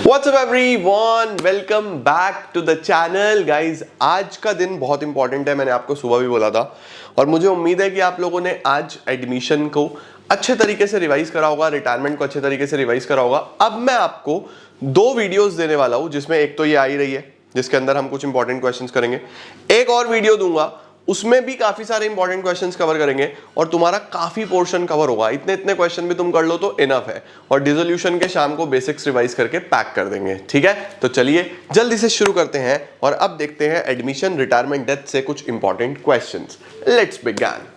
What's up everyone? Welcome back to the channel guys। आज का दिन बहुत इंपॉर्टेंट है, मैंने आपको सुबह भी बोला था और मुझे उम्मीद है कि आप लोगों ने आज एडमिशन को अच्छे तरीके से रिवाइज करा होगा, रिटायरमेंट को अच्छे तरीके से रिवाइज करा होगा। अब मैं आपको दो वीडियोस देने वाला हूं, जिसमें एक तो ये आ ही रही है जिसके अंदर हम कुछ इंपॉर्टेंट क्वेश्चंस करेंगे, एक और वीडियो दूंगा उसमें भी काफी सारे इंपॉर्टेंट क्वेश्चंस कवर करेंगे और तुम्हारा काफी पोर्शन कवर होगा। इतने इतने क्वेश्चन भी तुम कर लो तो इनफ है और डिसोल्यूशन के शाम को बेसिक्स रिवाइज करके पैक कर देंगे। ठीक है, तो चलिए जल्दी से शुरू करते हैं और अब देखते हैं एडमिशन रिटायरमेंट डेथ से कुछ इंपॉर्टेंट क्वेश्चंस। Let's begin.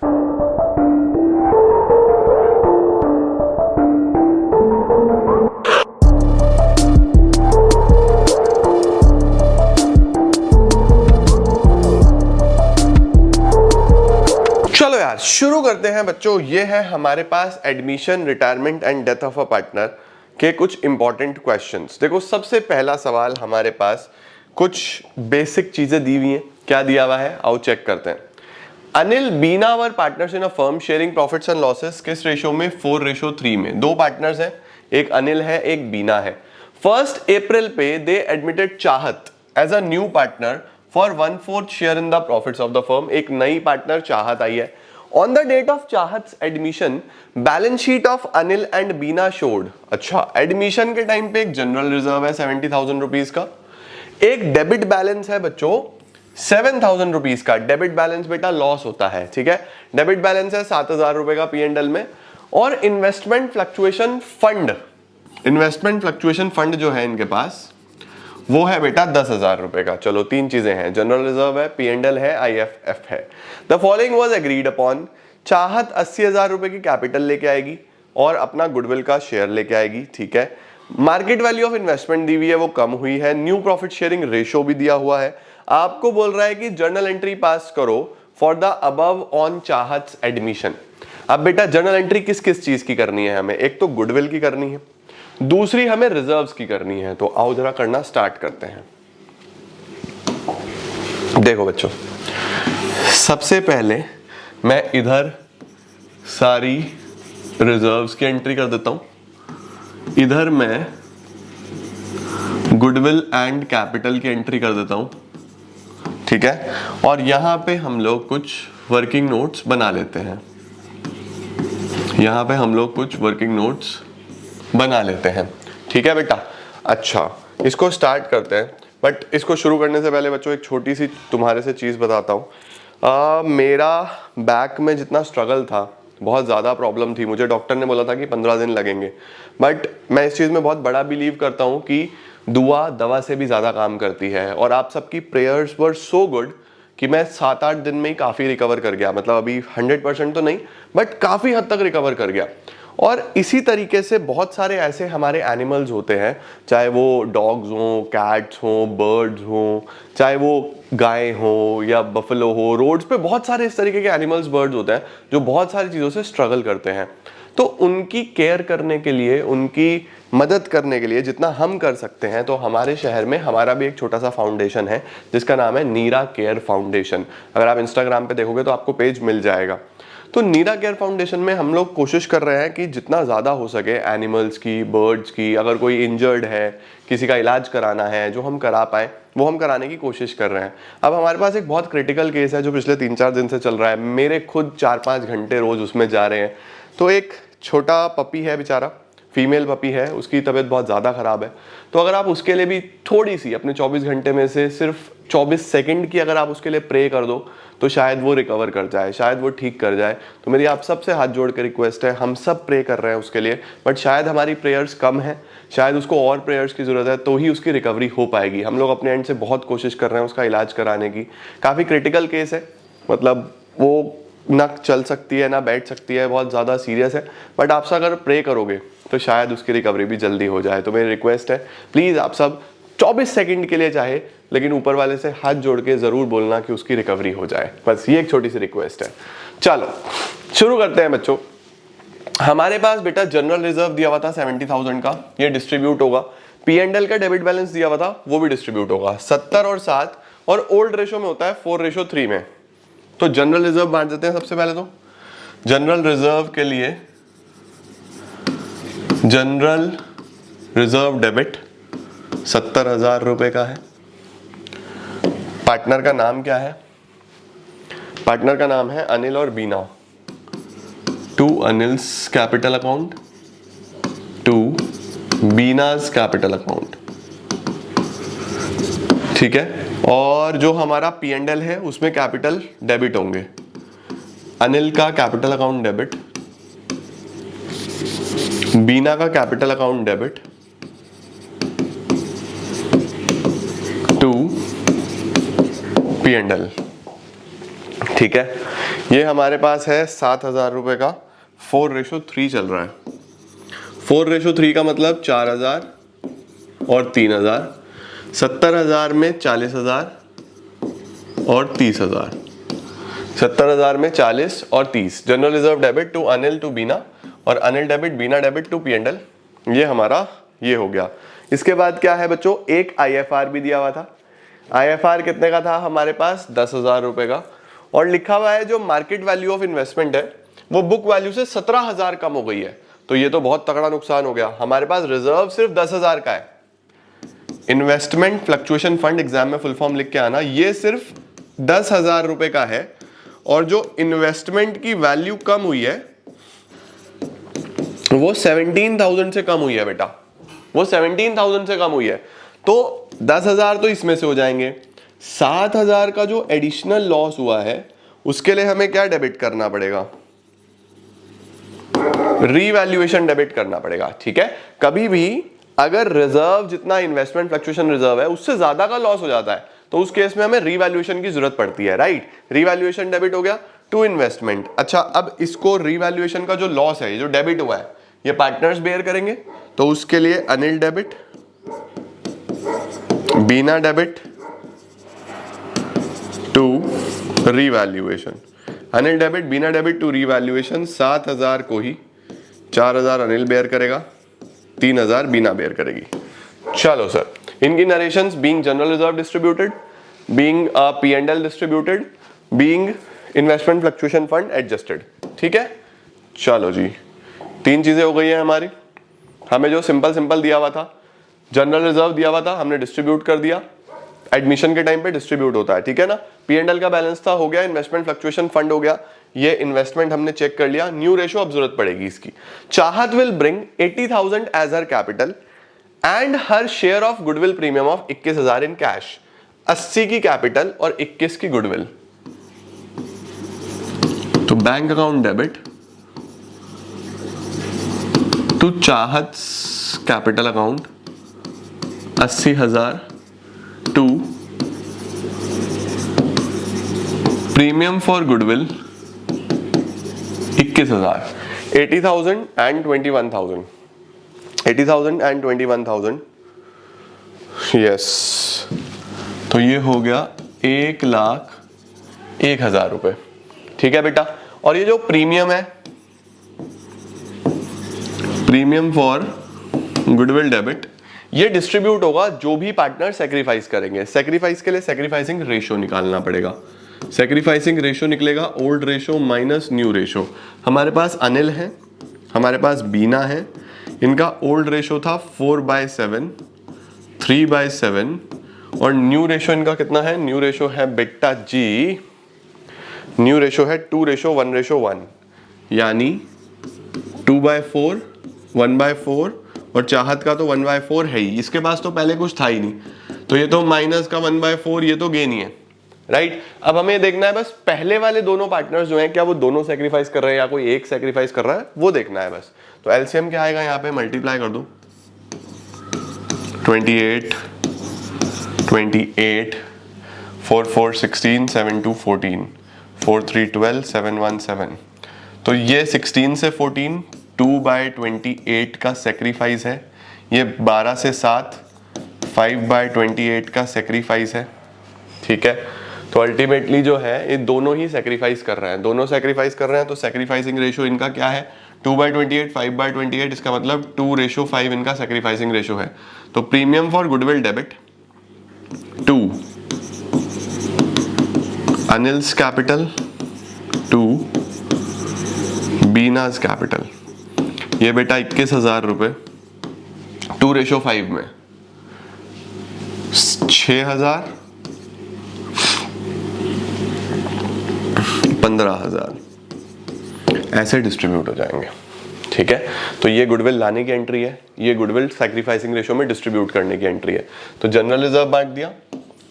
चलो यार शुरू करते हैं बच्चों। ये है हमारे पास admission retirement and death of a partner के कुछ इंपॉर्टेंट क्वेश्चंस। देखो सबसे पहला सवाल हमारे पास कुछ बेसिक चीजें दी हुई हैं। क्या दिया हुआ है आओ चेक करते हैं। Anil Bina were partners in a firm sharing profits and losses किस रेशो में? 4:3 में। दो पार्टनर्स हैं, एक अनिल है एक बीना है। 1 अप्रैल पे they admitted Chahat as a new partner for 1/4 share in the profits of the firm. एक नई पार्टनर चाहत आई है। On the date of Chahat admission balance sheet of Anil and Beena showed. अच्छा, एडमिशन के टाइम पे एक जनरल रिजर्व है 70,000 रुपीज का, एक डेबिट बैलेंस है बच्चों 7,000 रुपीज का। डेबिट बैलेंस बेटा लॉस होता है, ठीक है। डेबिट बैलेंस है 7,000 रुपए का P&L में। और इन्वेस्टमेंट फ्लक्चुएशन फंड जो है इनके पास वो है बेटा 10,000 रुपए का। चलो तीन चीजें हैं, जनरल रिजर्व है, P&L है, IFF है। The following was agreed upon. चाहत 80,000 रुपए की कैपिटल लेके आएगी और अपना गुडविल का शेयर लेके आएगी, ठीक है। मार्केट वैल्यू ऑफ इन्वेस्टमेंट दी हुई है, वो कम हुई है। न्यू प्रॉफिट शेयरिंग रेशो भी दिया हुआ है। आपको बोल रहा है कि जर्नल एंट्री पास करो फॉर द अबव ऑन चाहत एडमिशन। अब बेटा जर्नल एंट्री किस किस चीज की करनी है हमें? एक तो गुडविल की करनी है, दूसरी हमें रिजर्व्स की करनी है। तो आओ जरा करना स्टार्ट करते हैं। देखो बच्चों, सबसे पहले मैं इधर सारी रिजर्व्स की एंट्री कर देता हूं, इधर मैं गुडविल एंड कैपिटल की एंट्री कर देता हूं, ठीक है। और यहां पे हम लोग कुछ वर्किंग नोट्स बना लेते हैं, यहां पे हम लोग कुछ वर्किंग नोट्स बना लेते हैं, ठीक है बेटा। अच्छा, इसको स्टार्ट करते हैं, बट इसको शुरू करने से पहले बच्चों एक छोटी सी तुम्हारे से चीज़ बताता हूँ। मेरा बैक में जितना स्ट्रगल था, बहुत ज़्यादा प्रॉब्लम थी, मुझे डॉक्टर ने बोला था कि 15 दिन लगेंगे, बट मैं इस चीज़ में बहुत बड़ा बिलीव करता हूँ कि दुआ दवा से भी ज़्यादा काम करती है। और आप सबकी प्रेयर्स वर सो गुड कि मैं 7-8 दिन में ही काफ़ी रिकवर कर गया। मतलब अभी 100% तो नहीं, बट काफ़ी हद तक रिकवर कर गया। और इसी तरीके से बहुत सारे ऐसे हमारे एनिमल्स होते हैं, चाहे वो डॉग्स हों, कैट्स हों, बर्ड्स हों, चाहे वो गाय हो या बफलो हो। रोड्स पे बहुत सारे इस तरीके के एनिमल्स, बर्ड्स होते हैं जो बहुत सारी चीज़ों से स्ट्रगल करते हैं। तो उनकी केयर करने के लिए, उनकी मदद करने के लिए जितना हम कर सकते हैं, तो हमारे शहर में हमारा भी एक छोटा सा फाउंडेशन है जिसका नाम है नीरा केयर फाउंडेशन। अगर आप इंस्टाग्राम पे देखोगे तो आपको पेज मिल जाएगा। तो नीरा केयर फाउंडेशन में हम लोग कोशिश कर रहे हैं कि जितना ज़्यादा हो सके एनिमल्स की, बर्ड्स की, अगर कोई इंजर्ड है, किसी का इलाज कराना है, जो हम करा पाए वो हम कराने की कोशिश कर रहे हैं। अब हमारे पास एक बहुत क्रिटिकल केस है जो पिछले 3-4 दिन से चल रहा है, मेरे खुद 4-5 घंटे रोज़ उसमें जा रहे हैं। तो एक छोटा पपी है बेचारा, फीमेल पपी है, उसकी तबीयत बहुत ज़्यादा ख़राब है। तो अगर आप उसके लिए भी थोड़ी सी अपने 24 घंटे में से सिर्फ 24 सेकंड की अगर आप उसके लिए प्रे कर दो तो शायद वो रिकवर कर जाए, शायद वो ठीक कर जाए। तो मेरी आप सबसे हाथ जोड़ के रिक्वेस्ट है, हम सब प्रे कर रहे हैं उसके लिए, बट शायद हमारी प्रेयर्स कम है, शायद उसको और प्रेयर्स की ज़रूरत है, तो ही उसकी रिकवरी हो पाएगी। हम लोग अपने एंड से बहुत कोशिश कर रहे हैं उसका इलाज कराने की। काफ़ी क्रिटिकल केस है, मतलब वो ना चल सकती है ना बैठ सकती है, बहुत ज़्यादा सीरियस है, बट आप सब अगर प्रे करोगे तो शायद उसकी रिकवरी भी जल्दी हो जाए। तो मेरी रिक्वेस्ट है, प्लीज़ आप सब 24 सेकंड के लिए चाहे, लेकिन ऊपर वाले से हाथ जोड़ के ज़रूर बोलना कि उसकी रिकवरी हो जाए। बस ये एक छोटी सी रिक्वेस्ट है। चलो शुरू करते हैं बच्चों। हमारे पास बेटा जनरल रिजर्व दिया हुआ था 70,000 का, ये डिस्ट्रीब्यूट होगा। P&L का डेबिट बैलेंस दिया हुआ था, वो भी डिस्ट्रीब्यूट होगा 70 और 7, और ओल्ड रेशो में होता है 4:3 में। तो जनरल रिजर्व बांट देते हैं सबसे पहले। तो जनरल रिजर्व के लिए जनरल रिजर्व डेबिट 70,000 रुपए का है। पार्टनर का नाम क्या है? पार्टनर का नाम है अनिल और Bina. To Anil's capital account, to Bina's capital account, ठीक है। और जो हमारा P&L है उसमें कैपिटल डेबिट होंगे। अनिल का कैपिटल अकाउंट डेबिट, बीना का capital account debit, to P&L, ठीक है। ये हमारे पास है 7,000 रुपए का 4:3 चल रहा है। 4:3 का मतलब 4,000 और 3,000, 70,000 में 40,000 और 30,000, 70,000 में 40 और 30। General reserve debit to Anil to Bina, और Anil debit Bina debit to P&L। ये हमारा ये हो गया। इसके बाद क्या है बच्चों, एक IFR भी दिया हुआ था। IFR कितने का था हमारे पास? 10,000 रुपए का। और लिखा हुआ है जो मार्केट वैल्यू ऑफ इन्वेस्टमेंट है वो बुक वैल्यू से 17,000 कम हो गई है। तो ये तो बहुत तगड़ा नुकसान हो गया। हमारे पास रिजर्व सिर्फ 10,000 का है। इन्वेस्टमेंट फ्लक्चुएशन फंड एग्जाम में फुल फॉर्म लिख के आना, ये सिर्फ 10,000 रुपए का है। और जो इन्वेस्टमेंट की वैल्यू कम हुई है वो 17,000 से कम हुई है बेटा, वो 17,000 से कम हुई है। तो 10,000 तो इसमें से हो जाएंगे। 7,000 का जो एडिशनल लॉस हुआ है उसके लिए हमें क्या डेबिट करना पड़ेगा? रीवैल्यूएशन डेबिट करना पड़ेगा, ठीक है। कभी भी अगर रिजर्व जितना इन्वेस्टमेंट फ्लक्चुएशन रिजर्व है उससे ज्यादा का लॉस हो जाता है तो उस केस में हमें रीवैल्यूएशन की जरूरत पड़ती है, राइट। रीवैल्यूएशन डेबिट हो गया टू इन्वेस्टमेंट। अच्छा, अब इसको रीवैल्यूएशन का जो लॉस है, जो डेबिट हुआ है, ये पार्टनर्स बेयर करेंगे। तो उसके लिए Anil debit, Bina debit to revaluation. Anil debit Bina debit to revaluation. 7,000 को ही 4,000 अनिल बेयर करेगा, 3,000 बीना बेयर करेगी। चलो सर, इनकी narrations being general reserve distributed, being P&L distributed, being investment fluctuation fund adjusted, ठीक है। चलो जी, 3 चीजें हो गई हैं हमारी। हमें जो सिंपल दिया हुआ था, जनरल रिजर्व दिया हुआ था, हमने डिस्ट्रीब्यूट कर दिया। एडमिशन के टाइम पे डिस्ट्रीब्यूट होता है, ठीक है ना। P&L का बैलेंस था, हो गया। इन्वेस्टमेंट फ्लक्चुएशन फंड हो गया। ये इन्वेस्टमेंट हमने चेक कर लिया। न्यू रेशो अब जरूरत पड़ेगी इसकी। Chahat will bring 80,000 as her capital and her share of goodwill premium of 21,000 in cash. 80 की कैपिटल और 21 की गुडविल। तो bank account debit to Chahat capital account 80,000 to premium for goodwill 21,000। 80,000 and 21,000, 80,000 and 21,000, yes. तो ये हो गया 1,01,000 रुपए, ठीक है बेटा। और ये जो प्रीमियम है, प्रीमियम फॉर गुडविल डेबिट, ये डिस्ट्रीब्यूट होगा जो भी पार्टनर सेक्रीफाइस करेंगे। सेक्रीफाइस के लिए सेक्रीफाइसिंग रेशो निकालना पड़ेगा। सेक्रीफाइसिंग रेशो निकलेगा old ratio minus new ratio. हमारे पास अनिल है, हमारे पास बीना है। इनका ओल्ड रेशो था 4/7, 3/7, और न्यू रेशो इनका कितना है? न्यू रेशो है बेटा जी, न्यू रेशो है 2:1:1, यानी 2/4, 1/4, और चाहत का तो 1/4 है ही। इसके पास तो पहले कुछ था ही नहीं, तो ये तो माइनस का 1/4, ये तो गेन ही है, राइट। अब हमें देखना है बस पहले वाले दोनों पार्टनर्स जो हैं, क्या वो दोनों सेक्रीफाइस कर रहे हैं या कोई एक सेक्रीफाइस कर रहा है, वो देखना है बस। तो एलसीएम क्या आएगा? यहाँ पे मल्टीप्लाई कर दो, 28, 4 4 16, 7 2 14, 4 3 12, 7 1 7। तो ये 16 से 14, 2/28 का सेक्रीफाइस है। ये 12 से 7, 5/28 का सेक्रीफाइस है, ठीक है। तो अल्टीमेटली जो है ये दोनों ही सेक्रीफाइस कर रहे हैं, दोनों सेक्रीफाइस कर रहे हैं। तो सेक्रीफाइसिंग रेशो इनका क्या है? 2/28, 5/28, इसका मतलब 2:5 इनका सेक्रीफाइसिंग रेशो है। तो premium for goodwill debit to Anil's capital to Bina's capital, ये बेटा 21,000 रुपए 2:5 में, 6,000, 15,000 ऐसे डिस्ट्रीब्यूट हो जाएंगे। ठीक है, तो ये गुडविल लाने की एंट्री है, ये गुडविल सैक्रिफाइसिंग रेशियो में डिस्ट्रीब्यूट करने की एंट्री है। तो जनरल रिजर्व बांट दिया,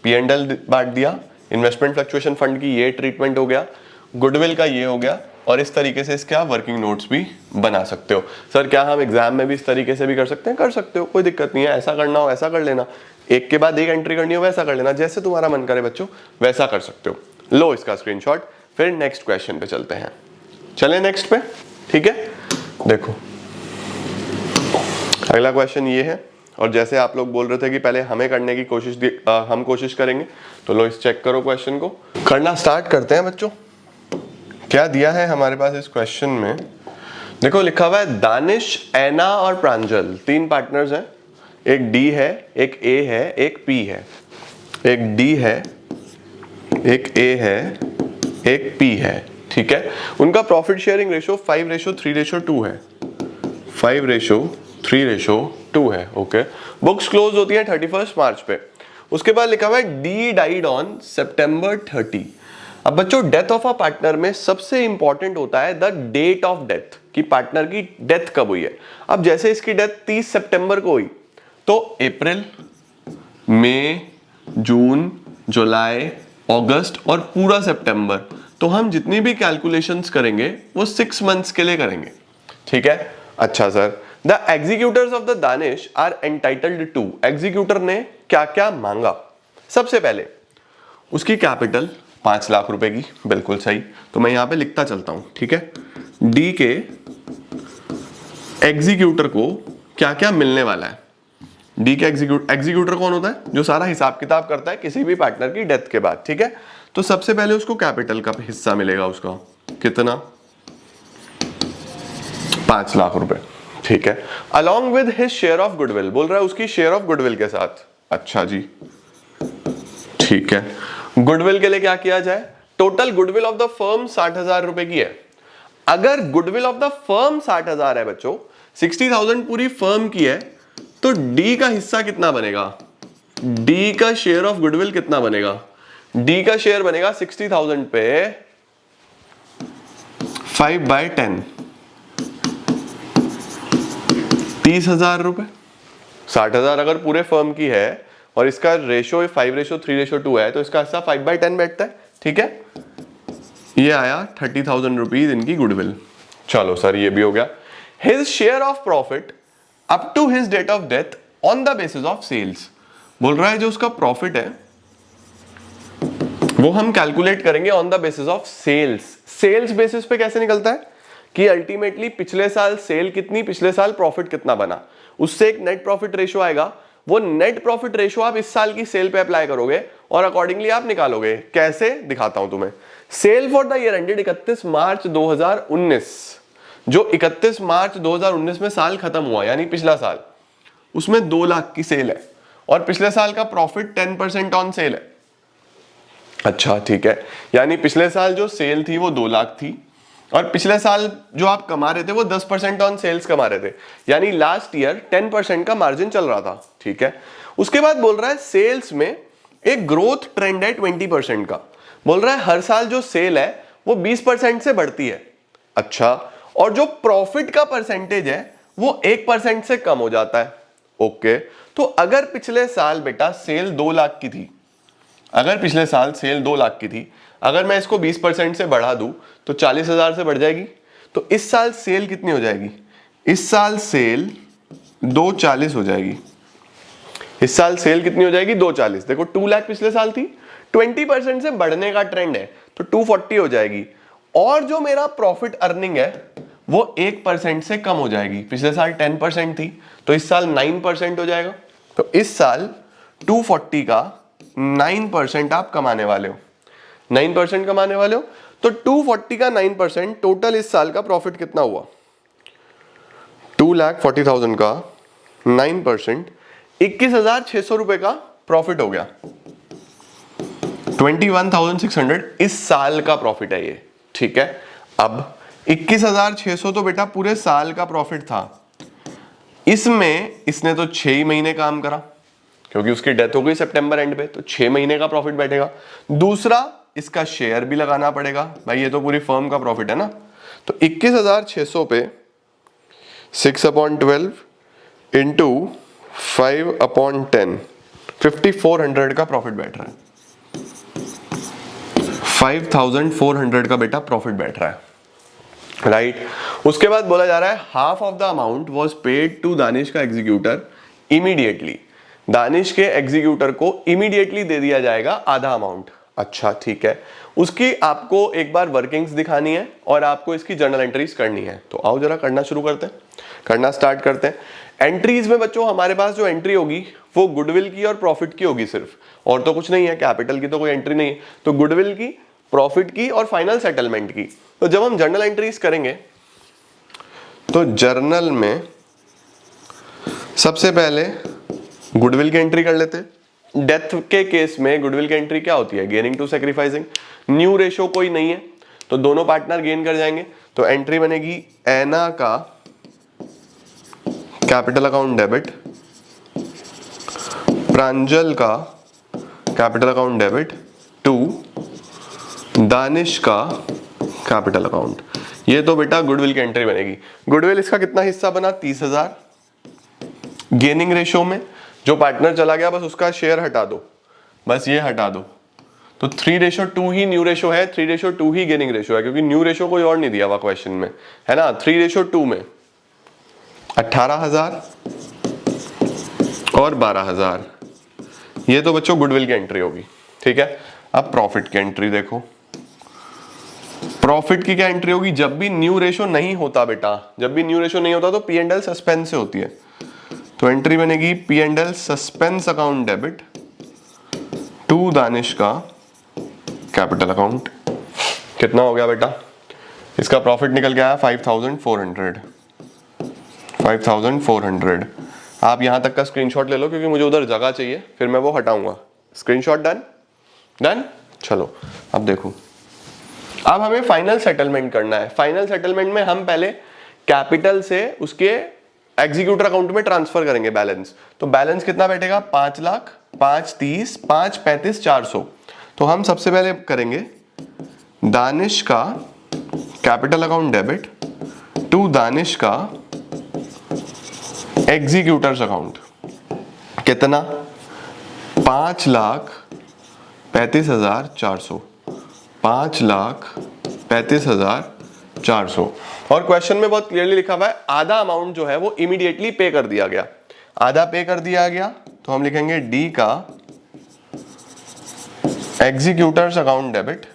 P&L बांट दिया, इन्वेस्टमेंट फ्लक्चुएशन फंड की ये ट्रीटमेंट हो गया, गुडविल का ये हो गया, और इस तरीके से इसके आप वर्किंग नोट्स भी बना सकते हो। सर क्या हम एग्जाम में भी इस तरीके से भी कर सकते हैं? कर सकते हो, कोई दिक्कत नहीं है। ऐसा करना हो ऐसा कर लेना, एक के बाद एक एंट्री करनी हो वैसा कर लेना, जैसे तुम्हारा मन करे बच्चों वैसा कर सकते हो। लो इसका स्क्रीनशॉट, फिर नेक्स्ट क्वेश्चन पे चलते हैं। चलें नेक्स्ट पे, ठीक है। देखो अगला क्वेश्चन ये है, और जैसे आप लोग बोल रहे थे कि पहले हमें करने की हम कोशिश करेंगे, तो लो इस चेक करो, क्वेश्चन को करना स्टार्ट करते हैं बच्चों। क्या दिया है हमारे पास इस क्वेश्चन में? देखो लिखा हुआ है दानिश, ऐना और प्रांजल, 3 पार्टनर्स हैं। एक डी है, एक ए है, एक पी है। एक डी है, एक ए है, एक पी है। ठीक है, उनका प्रॉफिट शेयरिंग रेशो 5:3:2 है। 5:3:2 है। ओके, बुक्स क्लोज होती है 31 मार्च पे। उसके बाद लिखा हुआ है डी डाइड ऑन September 30। अब बच्चों डेथ ऑफ अ पार्टनर में सबसे इंपॉर्टेंट होता है द डेट ऑफ डेथ, कि पार्टनर की डेथ कब हुई है। अब जैसे इसकी डेथ 30 सितंबर को हुई, तो अप्रैल, मई, जून, जुलाई, अगस्त और पूरा सितंबर, तो हम जितनी भी कैलकुलेशंस करेंगे वो 6 मंथ्स के लिए करेंगे। ठीक है, अच्छा sir, the executors of the Danish are entitled to, executor ने क्या क्या मांगा? सबसे पहले उसकी कैपिटल 5 लाख रुपए की, बिल्कुल सही। तो मैं यहां पे लिखता चलता हूं, ठीक है। डी के एग्जीक्यूटर को क्या क्या मिलने वाला है? डी के एग्जीक्यूटर कौन होता है? जो सारा हिसाब किताब करता है किसी भी पार्टनर की डेथ के बाद। ठीक है, तो सबसे पहले उसको कैपिटल का हिस्सा मिलेगा, उसका कितना? 5 लाख रुपए। ठीक है, along with his share of goodwill, बोल रहा है उसकी शेयर ऑफ गुडविल के साथ। अच्छा जी, ठीक है। गुडविल के लिए क्या किया जाए? Total goodwill of the firm 60,000 रुपए की है। अगर गुडविल ऑफ द फर्म 60,000 है बच्चों, 60,000 पूरी फर्म की है, तो डी का हिस्सा कितना बनेगा? डी का शेयर ऑफ गुडविल कितना बनेगा? डी का शेयर बनेगा 60,000 पे 5/10, 30,000 रुपए। 60,000 अगर पूरे फर्म की है और इसका रेशो 5:3:2 है, तो इसका हिस्सा 5/10 बैठता है। ठीक है, ये आया 30,000 रुपीज इनकी गुडविल। चलो सर ये भी हो गया। His share of profit up to his date of death on the basis of sales, बोल रहा है जो उसका प्रॉफिट है वो हम कैलकुलेट करेंगे on the basis of sales. Sales basis पे कैसे निकलता है कि अल्टीमेटली पिछले साल सेल कितनी, पिछले साल प्रॉफिट कितना बना, उससे एक नेट प्रॉफिट रेशियो आएगा। वो नेट प्रॉफिट रेशियो आप इस साल की सेल पे अप्लाई करोगे और अकॉर्डिंगली आप निकालोगे। कैसे दिखाता हूं तुम्हें। Sale for the year ended 31 March 2019, जो 31 मार्च 2019 में साल खत्म हुआ, यानी पिछला साल, उसमें 2 लाख की सेल है और पिछले साल का प्रॉफिट 10% ऑन सेल है। अच्छा ठीक है, यानी पिछले साल जो सेल थी वो 2 लाख थी और पिछले साल जो आप कमा रहे थे वो 10% ऑन सेल्स कमा रहे थे, यानी लास्ट ईयर 10% का मार्जिन चल रहा था। ठीक है, उसके बाद बोल रहा है सेल्स में एक ग्रोथ ट्रेंड है 20% का। बोल रहा है हर साल जो सेल है वो 20% से बढ़ती है। अच्छा, और जो प्रॉफिट का परसेंटेज है वो 1% से कम हो जाता है। ओके, तो अगर पिछले साल बेटा सेल 2 लाख की थी, अगर पिछले साल सेल 2 लाख की थी, अगर मैं इसको 20% से बढ़ा दूं तो 40,000 से बढ़ जाएगी। तो इस साल सेल कितनी हो जाएगी? इस साल सेल 240 हो जाएगी। इस साल सेल कितनी हो जाएगी? 240। देखो 2 लाख पिछले साल थी, 20% से बढ़ने का ट्रेंड है तो 240 हो जाएगी। और जो मेरा प्रॉफिट अर्निंग है वो 1% से कम हो जाएगी। पिछले साल 10% थी तो इस साल 9% हो जाएगा। तो इस साल 240 का 9% आप कमाने वाले हो, 9% कमाने वाले हो। तो 240 का 9%, टोटल इस साल का प्रॉफिट कितना हुआ? 2,40,000 का 9%, 21,600 रुपए का प्रॉफिट हो गया। 21,600 इस साल का प्रॉफिट है ये। ठीक है, अब 21,600 तो बेटा पूरे साल का प्रॉफिट था, इसमें इसने तो 6 ही महीने काम करा, क्योंकि उसकी डेथ हो गई सितंबर एंड पे, तो 6 महीने का प्रॉफिट बैठेगा। दूसरा, इसका शेयर भी लगाना पड़ेगा भाई, ये तो पूरी फर्म का प्रॉफिट है ना। तो 21,600 पे 6/12 इंटू 5/10, 5400 का प्रॉफिट बैठ रहा है। 5400 का बेटा प्रॉफिट बैठ रहा है, राइट। उसके बाद बोला जा रहा है half of the amount was paid to Danish का एग्जीक्यूटर इमीडिएटली। दानिश के एग्जीक्यूटर को इमीडिएटली दे दिया जाएगा आधा अमाउंट। अच्छा ठीक है, उसकी आपको एक बार वर्किंग्स दिखानी है और आपको इसकी जर्नल एंट्रीज करनी है। तो आओ जरा करना शुरू करते हैं, करना स्टार्ट करते हैं। एंट्रीज में बच्चों हमारे पास जो एंट्री होगी वो गुडविल की और प्रॉफिट की होगी सिर्फ, और तो कुछ नहीं है, कैपिटल की तो कोई एंट्री नहीं है। तो गुडविल की, प्रॉफिट की और फाइनल सेटलमेंट की। तो जब हम जर्नल एंट्रीज करेंगे तो जर्नल में सबसे पहले गुडविल की एंट्री कर लेते हैं। डेथ के केस में गुडविल की एंट्री क्या होती है? Gaining to sacrificing. New ratio कोई नहीं है तो दोनों पार्टनर गेन कर जाएंगे। तो एंट्री बनेगी एना का कैपिटल अकाउंट डेबिट, प्रांजल का capital account debit to Danish का कैपिटल अकाउंट। ये तो बेटा गुडविल की एंट्री बनेगी। गुडविल इसका कितना हिस्सा बना? 30,000। गेनिंग रेशो में जो पार्टनर चला गया बस उसका शेयर हटा दो, बस ये हटा दो। तो 3:2 ही न्यू रेशो है, 3:2 ही गेनिंग रेशो है, क्योंकि न्यू रेशो कोई और नहीं दिया हुआ क्वेश्चन में, है ना। 3:2 में 18,000 और 12,000, ये तो बच्चों गुडविल की एंट्री होगी, ठीक है। अब प्रॉफिट की एंट्री देखो। प्रॉफिट की क्या एंट्री होगी? जब भी न्यू रेशो नहीं होता बेटा, जब भी न्यू रेशो नहीं होता तो P&L सस्पेंस से होती है। तो एंट्री बनेगी P&L suspense account debit to Danish का कैपिटल अकाउंट। कितना हो गया बेटा? इसका प्रॉफिट निकल के आया 5,400। 5,400। आप यहां तक का स्क्रीनशॉट ले लो क्योंकि मुझे उधर जगह चाहिए, फिर मैं वो हटाऊंगा। Screenshot done? डन। चलो अब देखो, अब हमें फाइनल सेटलमेंट करना है। फाइनल सेटलमेंट में हम पहले कैपिटल से उसके एग्जीक्यूटर अकाउंट में ट्रांसफर करेंगे बैलेंस। तो बैलेंस कितना बैठेगा? 5 लाख, 5 30, 5 35, 400। तो हम सबसे पहले करेंगे दानिश का capital account debit to Danish का एग्जीक्यूटर्स अकाउंट। कितना? 5,35,400। 5,35,400। और क्वेश्चन में बहुत क्लियरली लिखा हुआ है आधा अमाउंट जो है वो इमीडिएटली पे कर दिया गया। आधा पे कर दिया गया तो हम लिखेंगे डी का executors account debit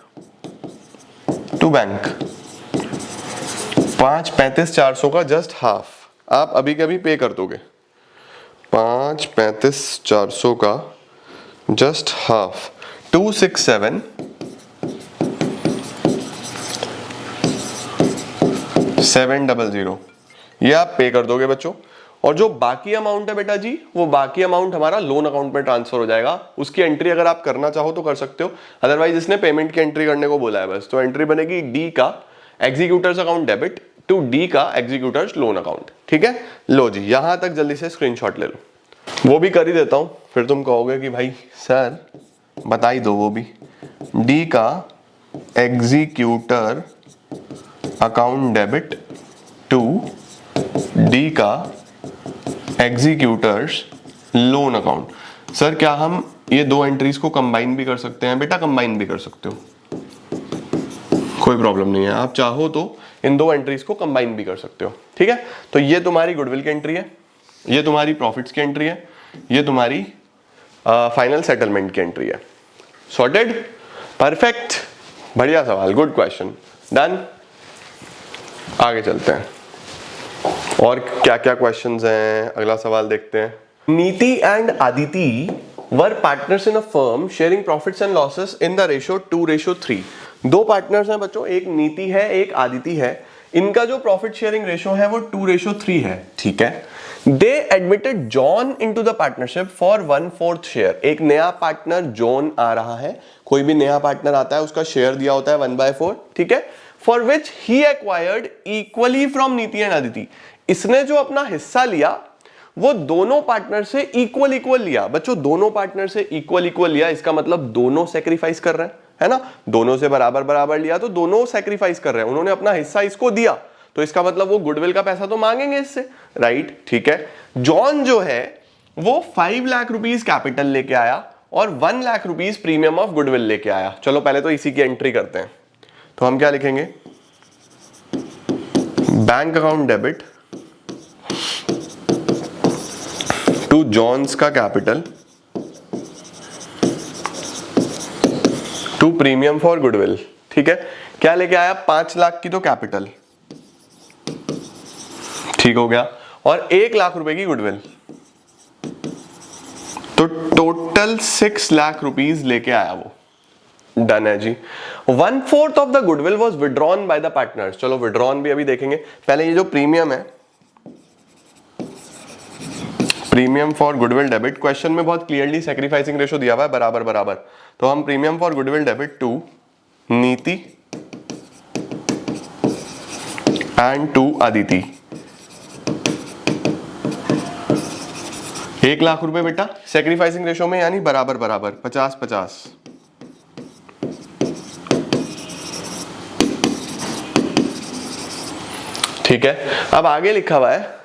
to bank. 5,35,400 का जस्ट हाफ आप अभी कभी पे कर दोगे। 5,35,400 का जस्ट हाफ 267,700 ये आप पे कर दोगे बच्चों। और जो बाकी अमाउंट है बेटा जी, वो बाकी अमाउंट हमारा लोन अकाउंट में ट्रांसफर हो जाएगा। उसकी एंट्री अगर आप करना चाहो तो कर सकते हो, अदरवाइज इसने पेमेंट की एंट्री करने को बोला है बस। तो एंट्री बनेगी डी का executors account debit to D का एग्जीक्यूटर्स लोन अकाउंट। ठीक है, लो जी यहां तक जल्दी से स्क्रीनशॉट ले लो। वो भी कर ही देता हूं, फिर तुम कहोगे कि भाई सर बता ही दो। वो भी डी का executor account debit to D का एग्जीक्यूटर्स लोन अकाउंट। सर क्या हम ये दो एंट्रीज को कंबाइन भी कर सकते हैं? बेटा कंबाइन भी कर सकते हो, कोई प्रॉब्लम नहीं है। आप चाहो तो इन दो एंट्रीज को कंबाइन भी कर सकते हो। ठीक है, तो ये तुम्हारी गुडविल की एंट्री है, ये तुम्हारी प्रॉफिट्स की एंट्री है, ये तुम्हारी फाइनल सेटलमेंट की एंट्री है। सॉर्टेड? परफेक्ट, बढ़िया सवाल, गुड क्वेश्चन, डन। आगे चलते हैं और क्या क्या क्वेश्चंस हैं, अगला सवाल देखते हैं। नीति and Aditi were partners in a firm sharing profits and losses in the ratio 2:3। दो पार्टनर्स हैं बच्चों, एक नीति है एक आदिति है। इनका जो प्रॉफिट शेयरिंग रेशियो है वो 2:3 है। ठीक है, they admitted John into the partnership for 1/4 share. एक नया पार्टनर जॉन आ रहा है, कोई भी नया पार्टनर आता है उसका शेयर दिया होता है 1/4। ठीक है, for which he acquired equally from नीति एंड आदिति। इसने जो अपना हिस्सा लिया वो दोनों पार्टनर से इक्वल इक्वल लिया। बच्चों दोनों पार्टनर से इक्वल इक्वल लिया, इसका मतलब दोनों सेक्रीफाइस कर रहे हैं, है ना। दोनों से बराबर बराबर लिया तो दोनों सेक्रीफाइस कर रहे हैं, उन्होंने अपना हिस्सा इसको दिया, तो इसका मतलब वो गुडविल का पैसा तो मांगेंगे इससे, राइट। ठीक है, जॉन जो है वो 5 लाख रुपीस कैपिटल लेके आया और 1 lakh rupees premium of goodwill लेके आया। चलो पहले तो इसी की एंट्री करते हैं। तो हम क्या लिखेंगे, bank account debit to John's का capital to premium for goodwill. ठीक है, क्या लेके आया, 5 लाख की तो कैपिटल, ठीक हो गया, और 1 लाख रुपए की गुडविल, तो टोटल 6 लाख रुपीस लेके आया वो। डन है जी। 1/4 of the goodwill was withdrawn by the partners. चलो विड्रॉन भी अभी देखेंगे, पहले ये जो प्रीमियम है, premium for goodwill debit, question में बहुत क्लियरली सैक्रिफाइसिंग रेशो दिया हुआ है बराबर बराबर, तो हम premium for goodwill debit to Niti and to Aditi, 1 lakh रुपए बेटा सैक्रिफाइसिंग रेशो में, यानी बराबर बराबर 50-50। ठीक है, अब आगे लिखा हुआ है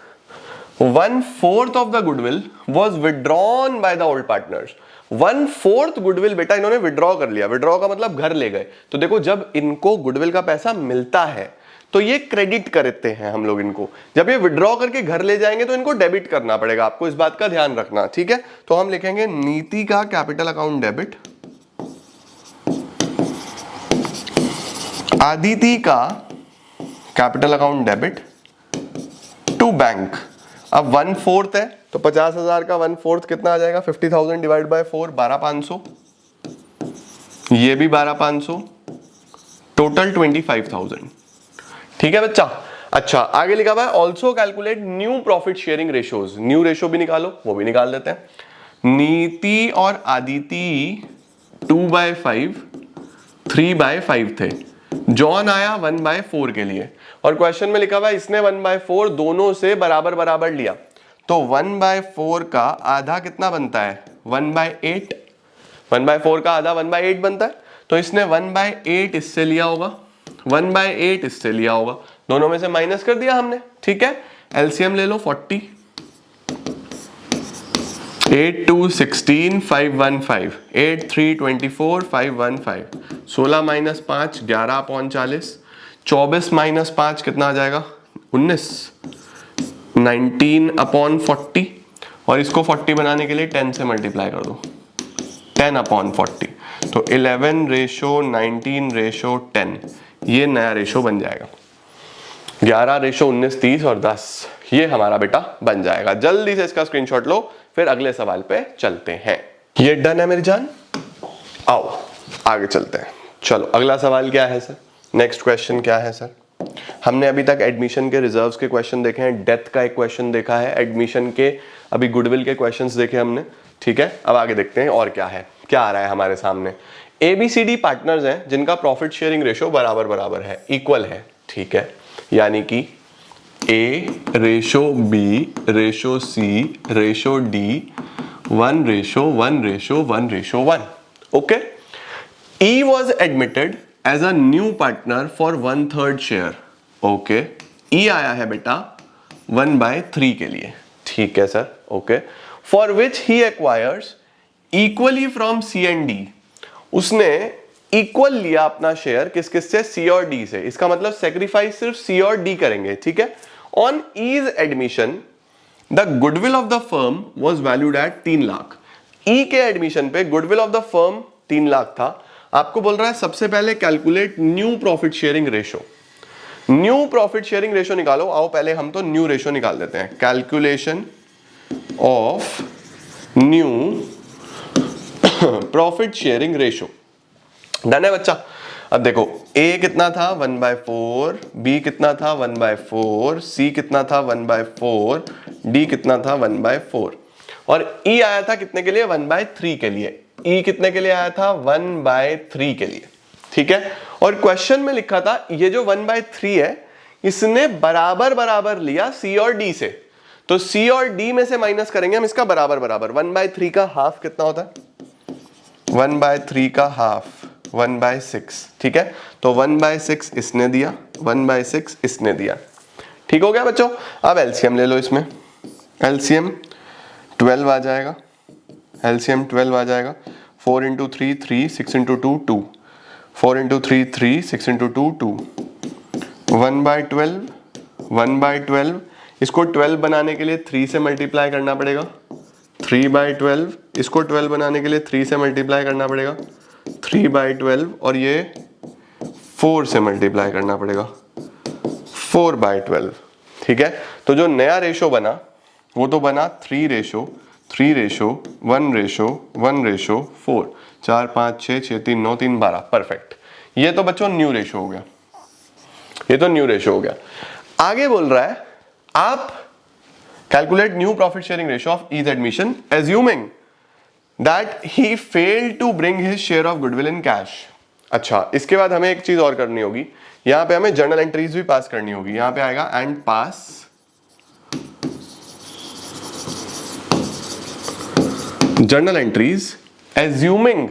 1/4 of the goodwill was withdrawn by the old partners. 1/4 goodwill बेटा इन्होंने विड्रॉ कर लिया, विड्रॉ का मतलब घर ले गए। तो देखो जब इनको गुडविल का पैसा मिलता है तो ये क्रेडिट करते हैं हम लोग इनको, जब ये विड्रॉ करके घर ले जाएंगे तो इनको डेबिट करना पड़ेगा, आपको इस बात का ध्यान रखना। ठीक है, तो हम लिखेंगे नीति का कैपिटल अकाउंट डेबिट, आदिति का capital account debit to bank. अब 1/4 है तो 50,000 का 1/4 कितना आ जाएगा, 50,000 डिवाइड बाय 4, 12,500, ये भी 12,500, टोटल 25,000। ठीक है बच्चा। अच्छा आगे लिखा हुआ है also calculate new profit sharing ratios. New ratio भी निकालो, वो भी निकाल देते हैं। नीति और आदिति 2/5 3/5 थे, जॉन आया 1/4 के लिए, और क्वेश्चन में लिखा हुआ है इसने 1/4 दोनों से बराबर बराबर लिया, तो 1/4 का आधा कितना बनता है, 1/8। 1/4 का आधा 1/8 बनता है, तो इसने 1/8 इससे लिया होगा, 1/8 इससे लिया होगा, दोनों में से माइनस कर दिया हमने। ठीक है, एलसीएम ले लो 40, 8 2 16 515, 8 3 24 515, 16 - 5 11/40, 24 - 5 कितना आ जाएगा, 19, 19/40, और इसको 40 बनाने के लिए 10 से मल्टीप्लाई कर दो, 10/40, तो 11:19:10, ये नया रेशो बन जाएगा। 11:19:30 और 10, ये हमारा बेटा बन जाएगा। जल्दी से इसका स्क्रीनशॉट लो, फिर अगले सवाल पे चलते हैं। ये डन है मेरी जान, आओ आगे चलते हैं। चलो अगला सवाल क्या है सर, नेक्स्ट क्वेश्चन क्या है सर। हमने अभी तक एडमिशन के रिजर्व्स के क्वेश्चन देखे हैं, डेथ का एक क्वेश्चन देखा है, एडमिशन के अभी गुडविल के क्वेश्चंस देखे हमने। ठीक है, अब आगे देखते हैं और क्या है, क्या आ रहा है हमारे सामने। ABCD पार्टनर्स हैं जिनका प्रॉफिट शेयरिंग रेशो बराबर बराबर है, इक्वल है। ठीक है, यानी कि A:B:C:D 1:1:1:1. Okay, E was admitted as a new partner for 1/3 share. Okay, E आया है बेटा 1/3 के लिए। ठीक है sir, okay, for which he acquires equally from C and D। उसने इक्वल लिया अपना शेयर किस किस से, C और D से, इसका मतलब सेक्रीफाइस सिर्फ C और D करेंगे। ठीक है, on E's admission the goodwill of the firm was valued at 3 lakh. E के एडमिशन पे goodwill of the firm 3 lakh था। आपको बोल रहा है सबसे पहले calculate new profit sharing ratio. New profit sharing ratio निकालो, आओ पहले हम तो न्यू रेशो निकाल देते हैं। Calculation of new profit sharing ratio, done है बच्चा। अब देखो A कितना था 1/4, B कितना था 1/4, C कितना था 1/4, D कितना था 1/4, और E आया था कितने के लिए, 1/3 के लिए। E कितने के लिए आया था, 1/3 के लिए। ठीक है, और क्वेश्चन में लिखा था ये जो 1/3 है इसने बराबर बराबर लिया C और D से, तो C और D में से माइनस करेंगे हम इसका बराबर बराबर। 1/3 का हाफ कितना होता है? 1/3 का हाफ 1/6, ठीक है। तो 1/6 इसने दिया, 1/6 इसने दिया, ठीक हो गया बच्चों। अब एलसीएम ले लो इसमें, एलसीएम 12 आ जाएगा, एलसीएम 12 आ जाएगा। 4 × 3 3, 6 × 2 2, 4 × 3 3, 6 × 2 2, 1/12, 1/12 इसको 12 बनाने के लिए 3 से मल्टीप्लाई करना पड़ेगा, 3/12 इसको 12 बनाने के लिए 3 से मल्टीप्लाई करना पड़ेगा, 3/12 और ये 4 से मल्टीप्लाई करना पड़ेगा, 4/12, ठीक है। तो जो नया रेशो बना वो तो बना 3:1:1:4, 4 5 6 6 3 9 3 12, परफेक्ट। ये तो बच्चों न्यू रेशो हो गया, ये तो न्यू रेशो हो गया। आगे बोल रहा है आप calculate new profit sharing ratio of each admission assuming that he failed to bring his share of goodwill in cash. अच्छा, इसके बाद हमें एक चीज और करनी होगी, यहां पे हमें जर्नल एंट्रीज भी पास करनी होगी। यहां पे आएगा and pass journal entries assuming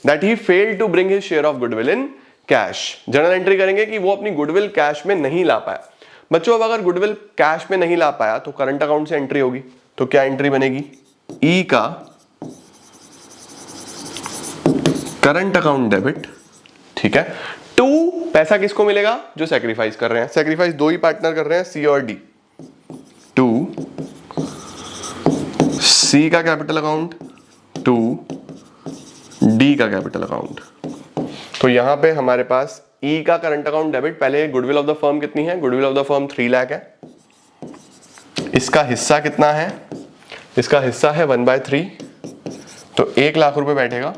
that he failed to bring his share of goodwill in cash. Journal entry करेंगे कि वो अपनी गुडविल कैश में नहीं ला पाया। बच्चों अब अगर गुडविल कैश में नहीं ला पाया तो करंट अकाउंट से एंट्री होगी, तो क्या एंट्री बनेगी? ई का करंट अकाउंट डेबिट, ठीक है, टू पैसा किसको मिलेगा? जो सेक्रीफाइस कर रहे हैं। सेक्रीफाइस दो ही पार्टनर कर रहे हैं, सी और डी। टू सी का कैपिटल अकाउंट, टू डी का कैपिटल अकाउंट। तो यहां पे हमारे पास ई का करंट अकाउंट डेबिट, पहले गुडविल ऑफ द फर्म कितनी है? Goodwill of the firm 3 lakh है। इसका हिस्सा कितना है? इसका हिस्सा है 1/3, तो 1 लाख रुपए बैठेगा।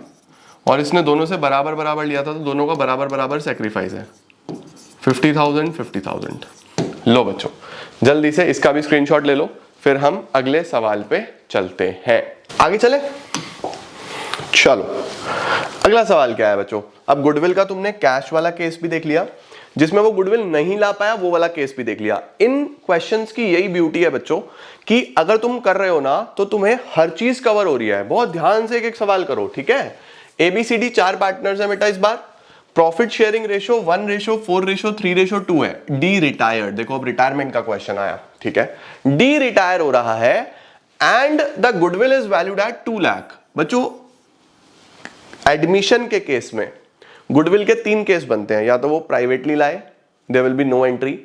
और इसने दोनों से बराबर बराबर लिया था, तो दोनों का बराबर बराबर सेक्रीफाइस है, 50,000 50,000। लो बच्चों जल्दी से इसका भी स्क्रीनशॉट ले लो, फिर हम अगले सवाल पे चलते हैं। आगे चले, चलो अगला सवाल क्या है बच्चों? अब गुडविल का तुमने कैश वाला केस भी देख लिया, जिसमें वो गुडविल नहीं ला पाया वो वाला केस भी देख लिया। इन क्वेश्चंस की यही ब्यूटी है बच्चों कि अगर तुम कर रहे हो ना तो तुम्हें हर चीज कवर हो रही है। बहुत ध्यान से एक एक सवाल करो, ठीक है। एबीसीडी 4 पार्टनर्स है बेटा इस बार। प्रॉफिट शेयरिंग रेशो 1:4:3:2 है। डी रिटायर्ड, देखो अब रिटायरमेंट का क्वेश्चन आया, ठीक है। डी रिटायर हो रहा है and the goodwill is valued at 2 lakh. बच्चों एडमिशन के केस में गुडविल के 3 केस बनते हैं, या तो वो प्राइवेटली लाए, there will be no entry,